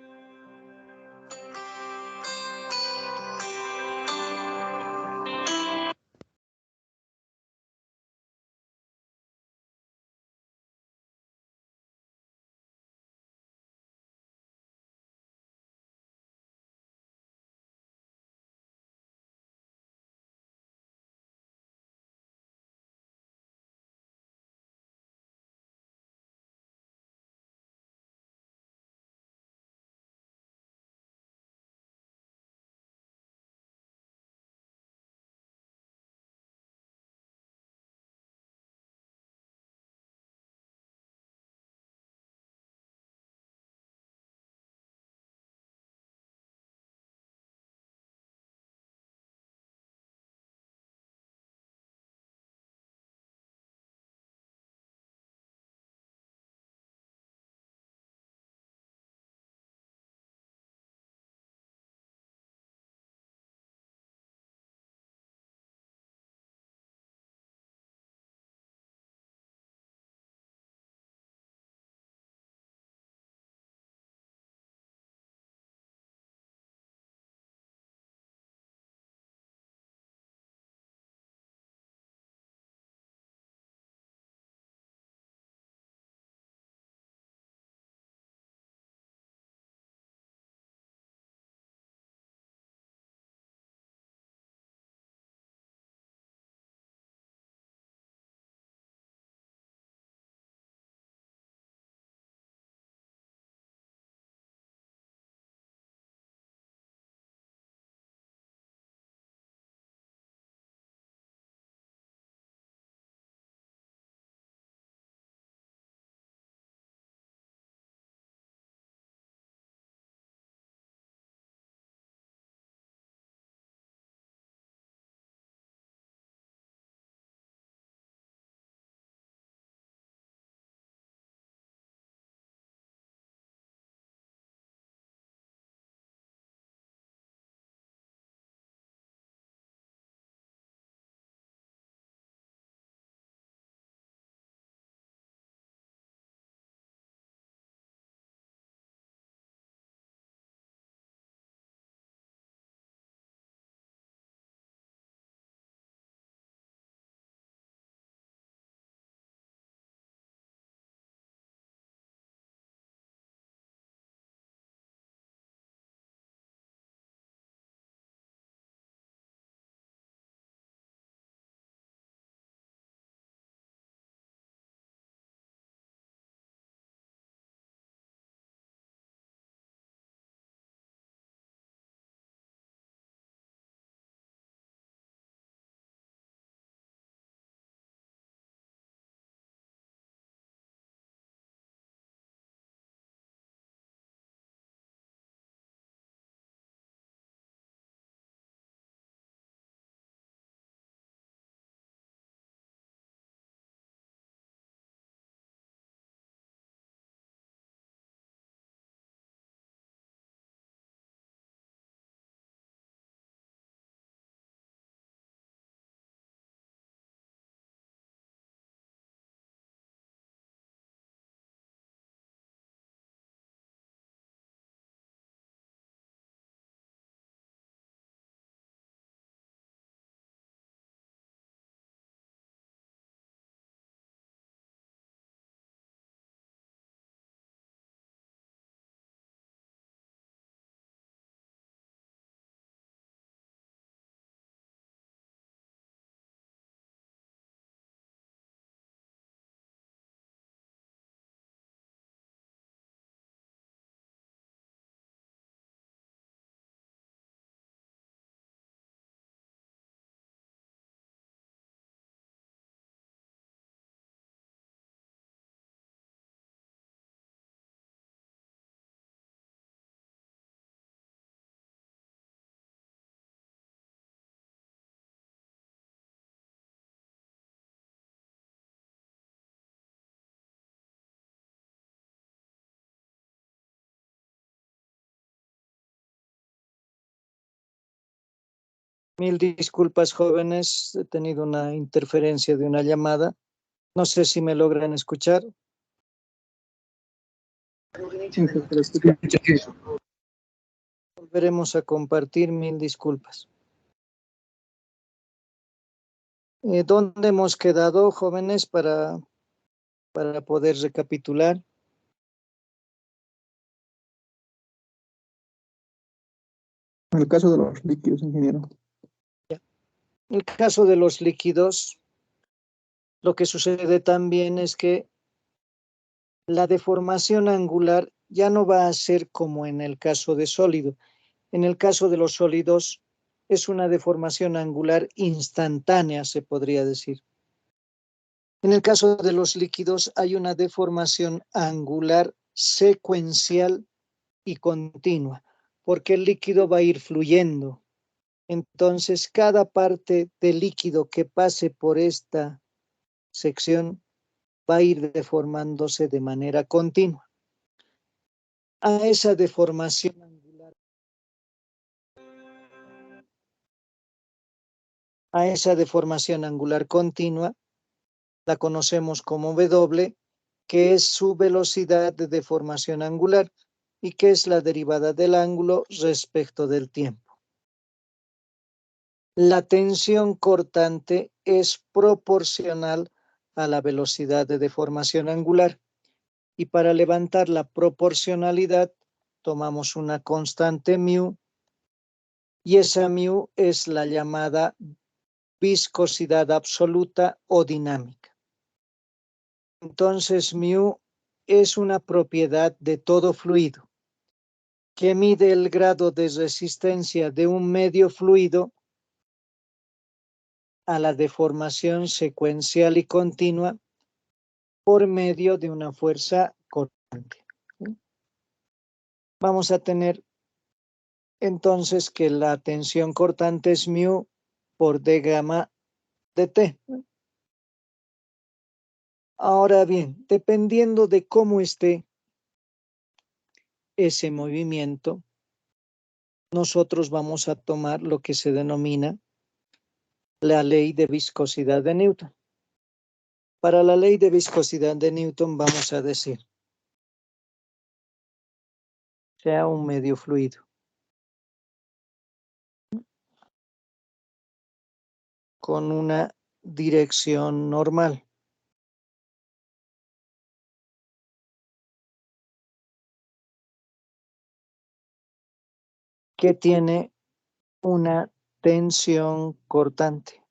Mil disculpas, jóvenes. He tenido una interferencia de una llamada. No sé si me logran escuchar. Sí, se le escucha. Volveremos a compartir. Mil disculpas. ¿Dónde hemos quedado, jóvenes, para poder recapitular? En el caso de los líquidos, ingeniero. En el caso de los líquidos, lo que sucede también es que la deformación angular ya no va a ser como en el caso de sólido. En el caso de los sólidos es una deformación angular instantánea, se podría decir. En el caso de los líquidos hay una deformación angular secuencial y continua, porque el líquido va a ir fluyendo. Entonces, cada parte del líquido que pase por esta sección va a ir deformándose de manera continua. A esa deformación angular continua la conocemos como W, que es su velocidad de deformación angular y que es la derivada del ángulo respecto del tiempo. La tensión cortante es proporcional a la velocidad de deformación angular y para levantar la proporcionalidad tomamos una constante μ y esa μ es la llamada viscosidad absoluta o dinámica. Entonces, μ es una propiedad de todo fluido que mide el grado de resistencia de un medio fluido a la deformación secuencial y continua por medio de una fuerza cortante. Vamos a tener entonces que la tensión cortante es μ por d gamma de t. Ahora bien, dependiendo de cómo esté ese movimiento, nosotros vamos a tomar lo que se denomina la ley de viscosidad de Newton. Para la ley de viscosidad de Newton vamos a decir, sea un medio fluido con una dirección normal. Que tiene una tensión cortante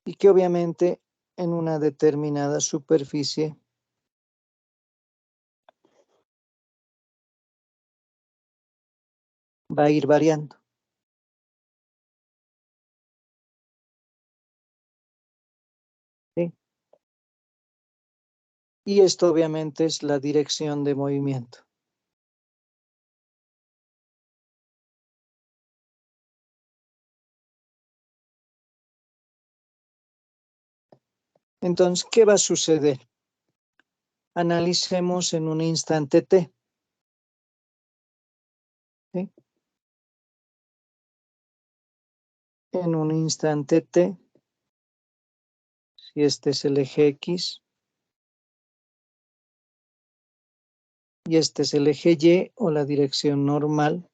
y que obviamente en una determinada superficie va a ir variando. ¿Sí? Y esto obviamente es la dirección de movimiento. Entonces, ¿qué va a suceder? Analicemos en un instante t. ¿Sí? En un instante t, si este es el eje X y este es el eje Y o la dirección normal,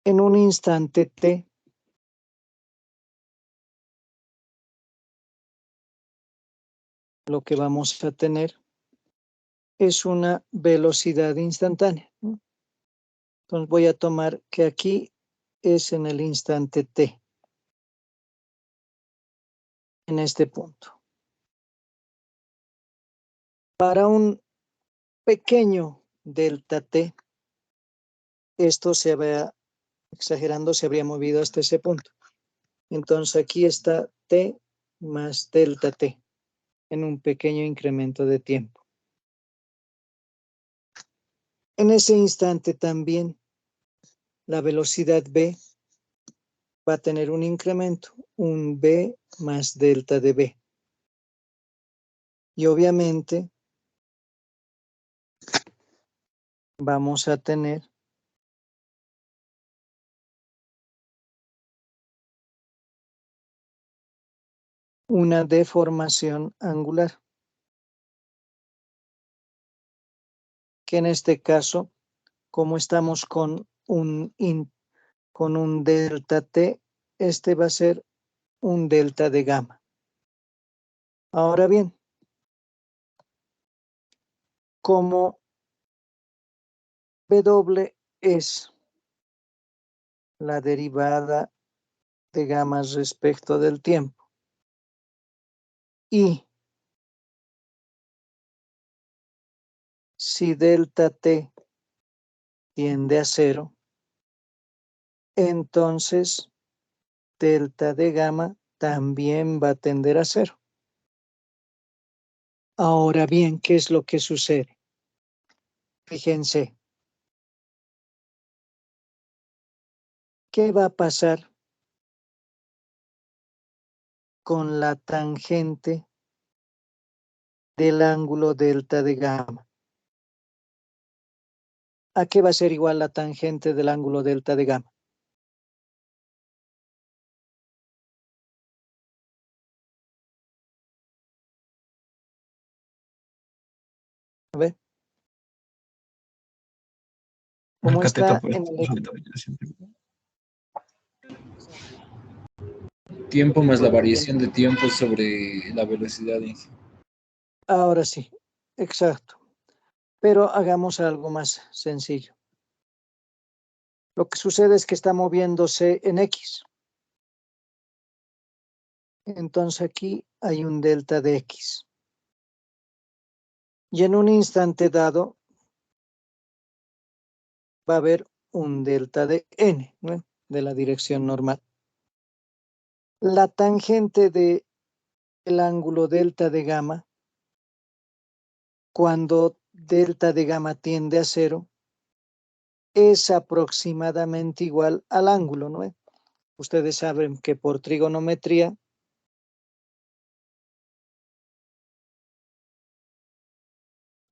en un instante t, lo que vamos a tener es una velocidad instantánea, ¿no? Entonces voy a tomar que aquí es en el instante t, en este punto. Para un pequeño delta t, esto se va exagerando, se habría movido hasta ese punto. Entonces aquí está t más delta t en un pequeño incremento de tiempo. En ese instante también la velocidad v va a tener un incremento, un v más delta de v. Y obviamente vamos a tener una deformación angular, que en este caso, como estamos con un delta t, este va a ser un delta de gamma. Ahora bien, como W es la derivada de gamma respecto del tiempo y si delta t tiende a 0, entonces delta de gamma también va a tender a 0. Ahora bien, ¿qué es lo que sucede? Fíjense, ¿qué va a pasar con la tangente del ángulo delta de gamma? ¿A qué va a ser igual la tangente del ángulo delta de gamma? A ver. Como El cateto está en opuesto. Tiempo más la variación de tiempo sobre la velocidad en sí. Ahora sí, exacto. Pero hagamos algo más sencillo. Lo que sucede es que está moviéndose en X. Entonces aquí hay un delta de X. Y en un instante dado va a haber un delta de N, ¿no? De la dirección normal. La tangente del ángulo delta de gamma, cuando delta de gamma tiende a 0, es aproximadamente igual al ángulo, ¿no? Ustedes saben que por trigonometría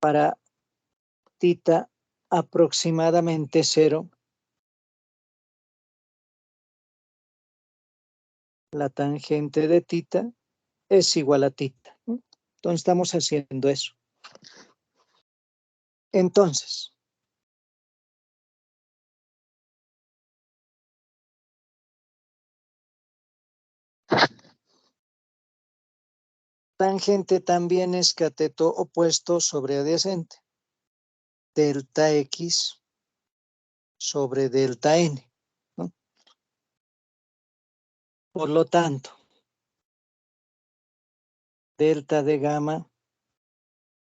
para tita aproximadamente 0, la tangente de tita es igual a tita, ¿no? Entonces estamos haciendo eso. Entonces, tangente también es cateto opuesto sobre adyacente. Delta X sobre delta N, ¿no? Por lo tanto, delta de gamma,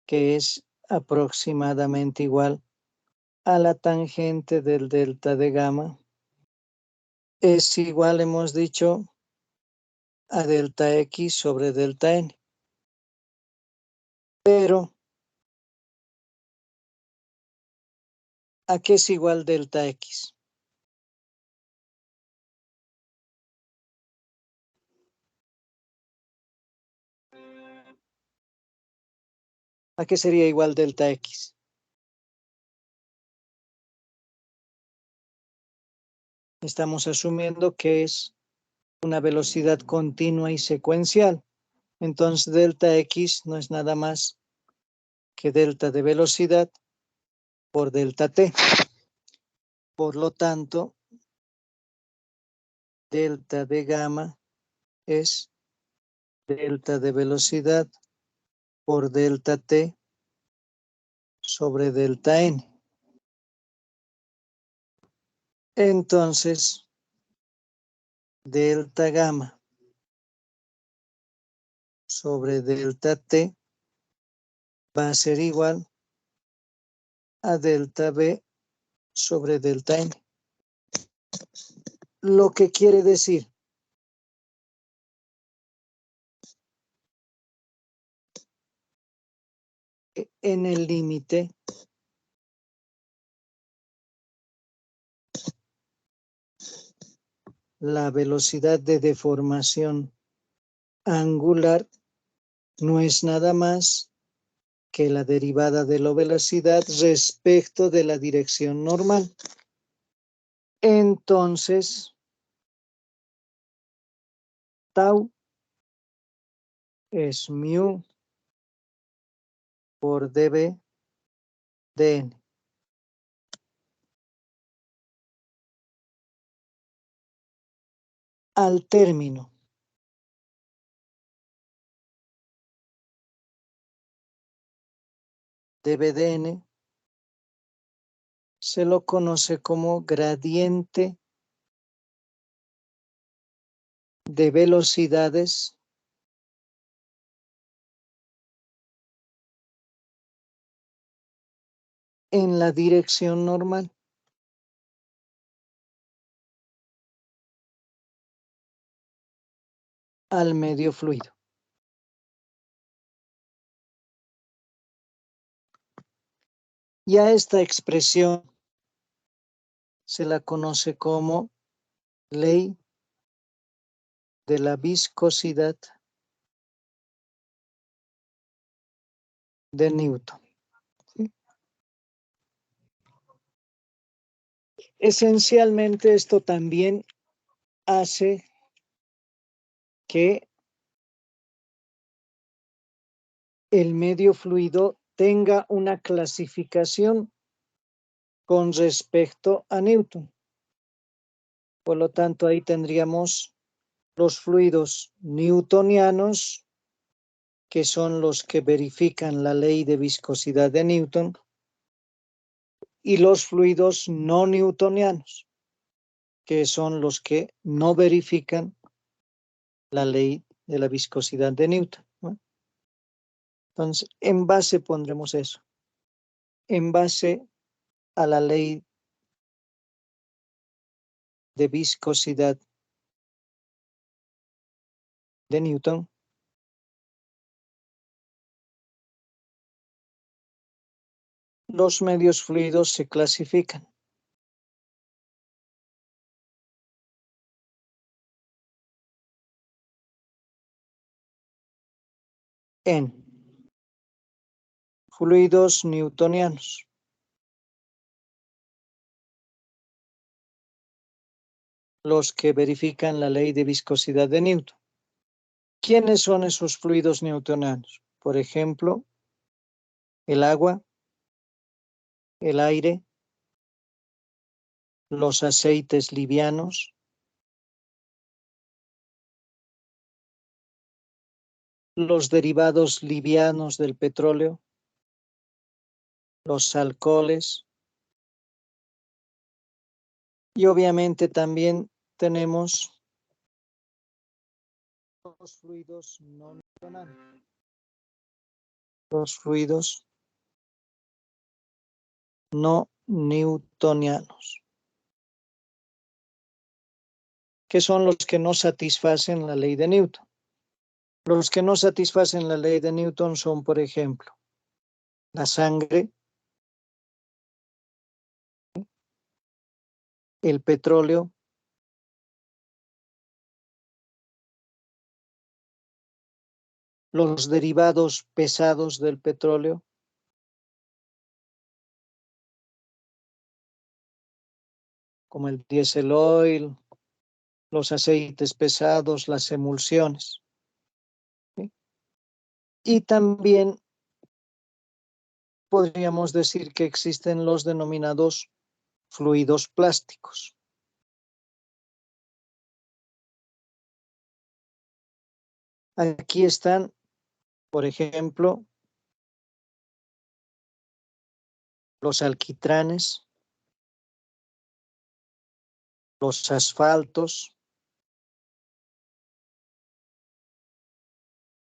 que es aproximadamente igual a la tangente del delta de gamma, es igual, hemos dicho, a delta X sobre delta N. Pero, ¿a qué es igual delta X? ¿A qué sería igual delta X? Estamos asumiendo que es una velocidad continua y secuencial. Entonces, delta X no es nada más que delta de velocidad por delta T. Por lo tanto, delta de gamma es delta de velocidad por delta T sobre delta N. Entonces, delta gamma sobre delta T va a ser igual a delta B sobre delta N. Lo que quiere decir que en el límite la velocidad de deformación angular no es nada más que la derivada de la velocidad respecto de la dirección normal. Entonces, tau es mu por dB de n. Al término dB de n se lo conoce como gradiente de velocidades en la dirección normal. Al medio fluido. Y a esta expresión se la conoce como ley de la viscosidad de Newton. ¿Sí? Esencialmente esto también hace que el medio fluido tenga una clasificación con respecto a Newton. Por lo tanto, ahí tendríamos los fluidos newtonianos, que son los que verifican la ley de viscosidad de Newton, y los fluidos no newtonianos, que son los que no verifican la ley de la viscosidad de Newton, ¿no? Entonces, en base pondremos eso. En base a la ley de viscosidad de Newton, los medios fluidos se clasifican en fluidos newtonianos, los que verifican la ley de viscosidad de Newton. ¿Quiénes son esos fluidos newtonianos? Por ejemplo, el agua, el aire, los aceites livianos, los derivados livianos del petróleo, los alcoholes, y obviamente también tenemos los fluidos no newtonianos. Los fluidos no newtonianos, que son los que no satisfacen la ley de Newton. Los que no satisfacen la ley de Newton son, por ejemplo, la sangre, el petróleo, los derivados pesados del petróleo, como el diésel oil, los aceites pesados, las emulsiones. ¿Sí? Y también podríamos decir que existen los denominados fluidos plásticos. Aquí están, por ejemplo, los alquitranes, los asfaltos,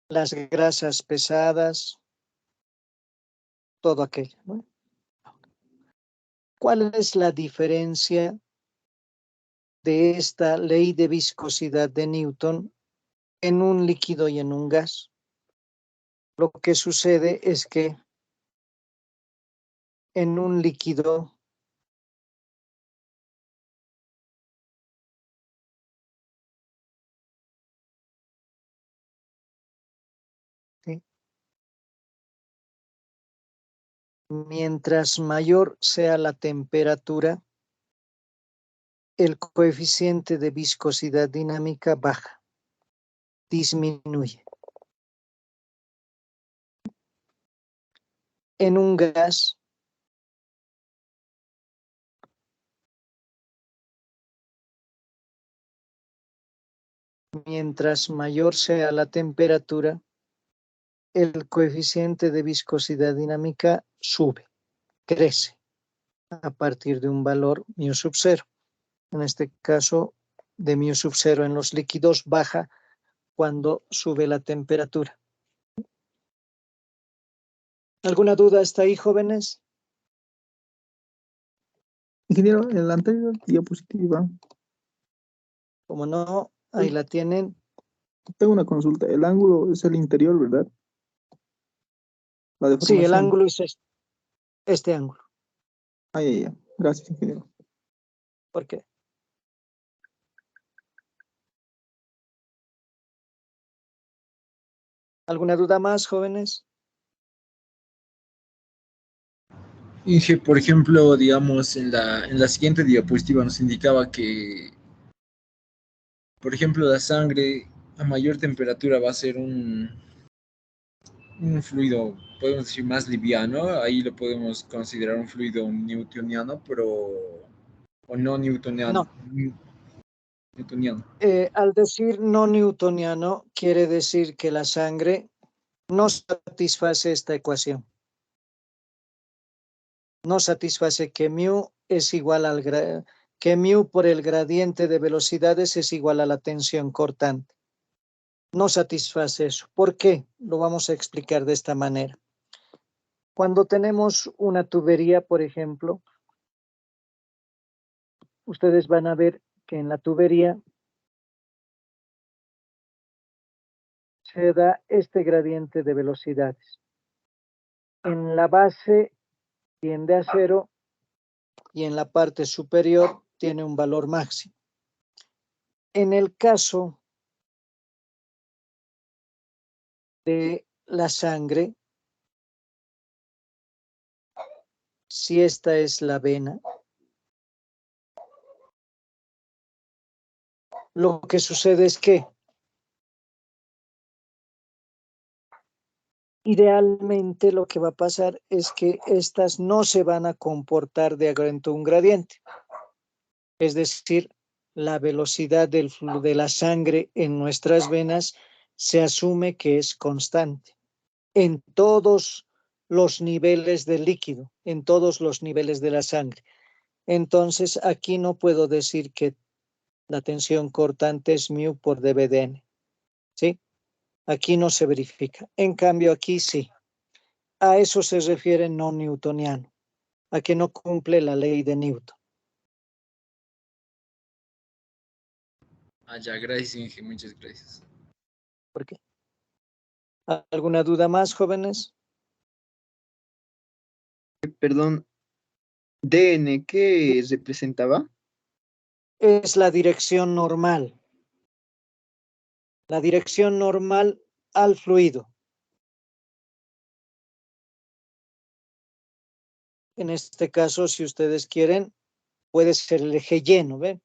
las grasas pesadas, todo aquello, ¿no? ¿Cuál es la diferencia de esta ley de viscosidad de Newton en un líquido y en un gas? Lo que sucede es que en un líquido ¿sí? Mientras mayor sea la temperatura, el coeficiente de viscosidad dinámica baja, disminuye. En un gas, mientras mayor sea la temperatura, el coeficiente de viscosidad dinámica sube, crece a partir de un valor μ sub 0. En este caso, de μ sub 0 en los líquidos baja cuando sube la temperatura. ¿Alguna duda hasta ahí, jóvenes? Ingeniero, en la anterior diapositiva, Como no, ahí la tienen. tengo una consulta. El ángulo es el interior, ¿verdad? La Sí, deformación. el ángulo es este ángulo. Ay, gracias, ingeniero. ¿Por qué? ¿Alguna duda más, jóvenes? Inge, por ejemplo, digamos, en la siguiente diapositiva nos indicaba que, por ejemplo, la sangre a mayor temperatura va a ser un fluido, podemos decir, más liviano. Ahí lo podemos considerar un fluido newtoniano, pero, o no newtoniano. No. Newtoniano. Al decir no newtoniano, quiere decir que la sangre no satisface esta ecuación. No satisface que μ es igual que μ por el gradiente de velocidades es igual a la tensión cortante. No satisface eso. ¿Por qué? Lo vamos a explicar de esta manera. Cuando tenemos una tubería, por ejemplo, ustedes van a ver que en la tubería se da este gradiente de velocidades. En la base tiende a 0 y en la parte superior tiene un valor máximo. En el caso de la sangre, si esta es la vena, lo que sucede es que idealmente lo que va a pasar es que estas no se van a comportar de acuerdo a un gradiente. Es decir, la velocidad del flujo de la sangre en nuestras venas se asume que es constante en todos los niveles del líquido, en todos los niveles de la sangre. Entonces, aquí no puedo decir que la tensión cortante es μ por dB/dN, ¿sí? Aquí no se verifica. En cambio, aquí sí. A eso se refiere no newtoniano, a que no cumple la ley de Newton. Ya, gracias, Inge, muchas gracias. ¿Por qué? ¿Alguna duda más, jóvenes? Perdón, DN, ¿qué representaba? Es la dirección normal. La dirección normal al fluido. En este caso, si ustedes quieren, puede ser el eje lleno, ¿ven?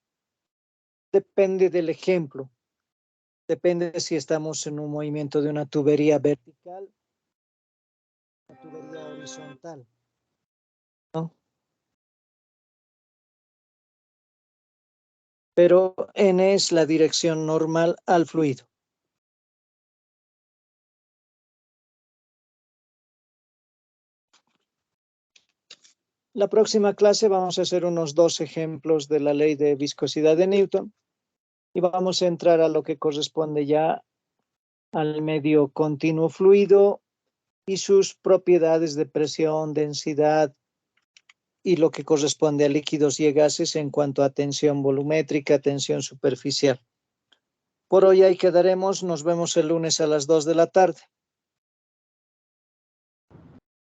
Depende del ejemplo. Depende si estamos en un movimiento de una tubería vertical, una tubería horizontal, ¿no? Pero N es la dirección normal al fluido. La próxima clase vamos a hacer unos 2 ejemplos de la ley de viscosidad de Newton y vamos a entrar a lo que corresponde ya al medio continuo fluido y sus propiedades de presión, densidad y lo que corresponde a líquidos y gases en cuanto a tensión volumétrica, tensión superficial. Por hoy ahí quedaremos, nos vemos el lunes a las 2 de la tarde.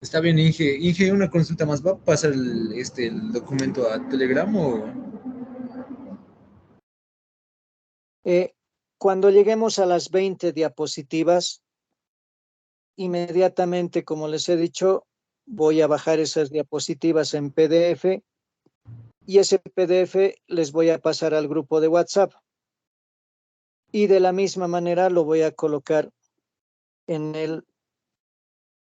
Está bien, Inge. Inge, una consulta más. ¿Va a pasar el documento a Telegram o...? Cuando lleguemos a las 20 diapositivas, inmediatamente, como les he dicho, voy a bajar esas diapositivas en PDF y ese PDF les voy a pasar al grupo de WhatsApp. Y de la misma manera lo voy a colocar en el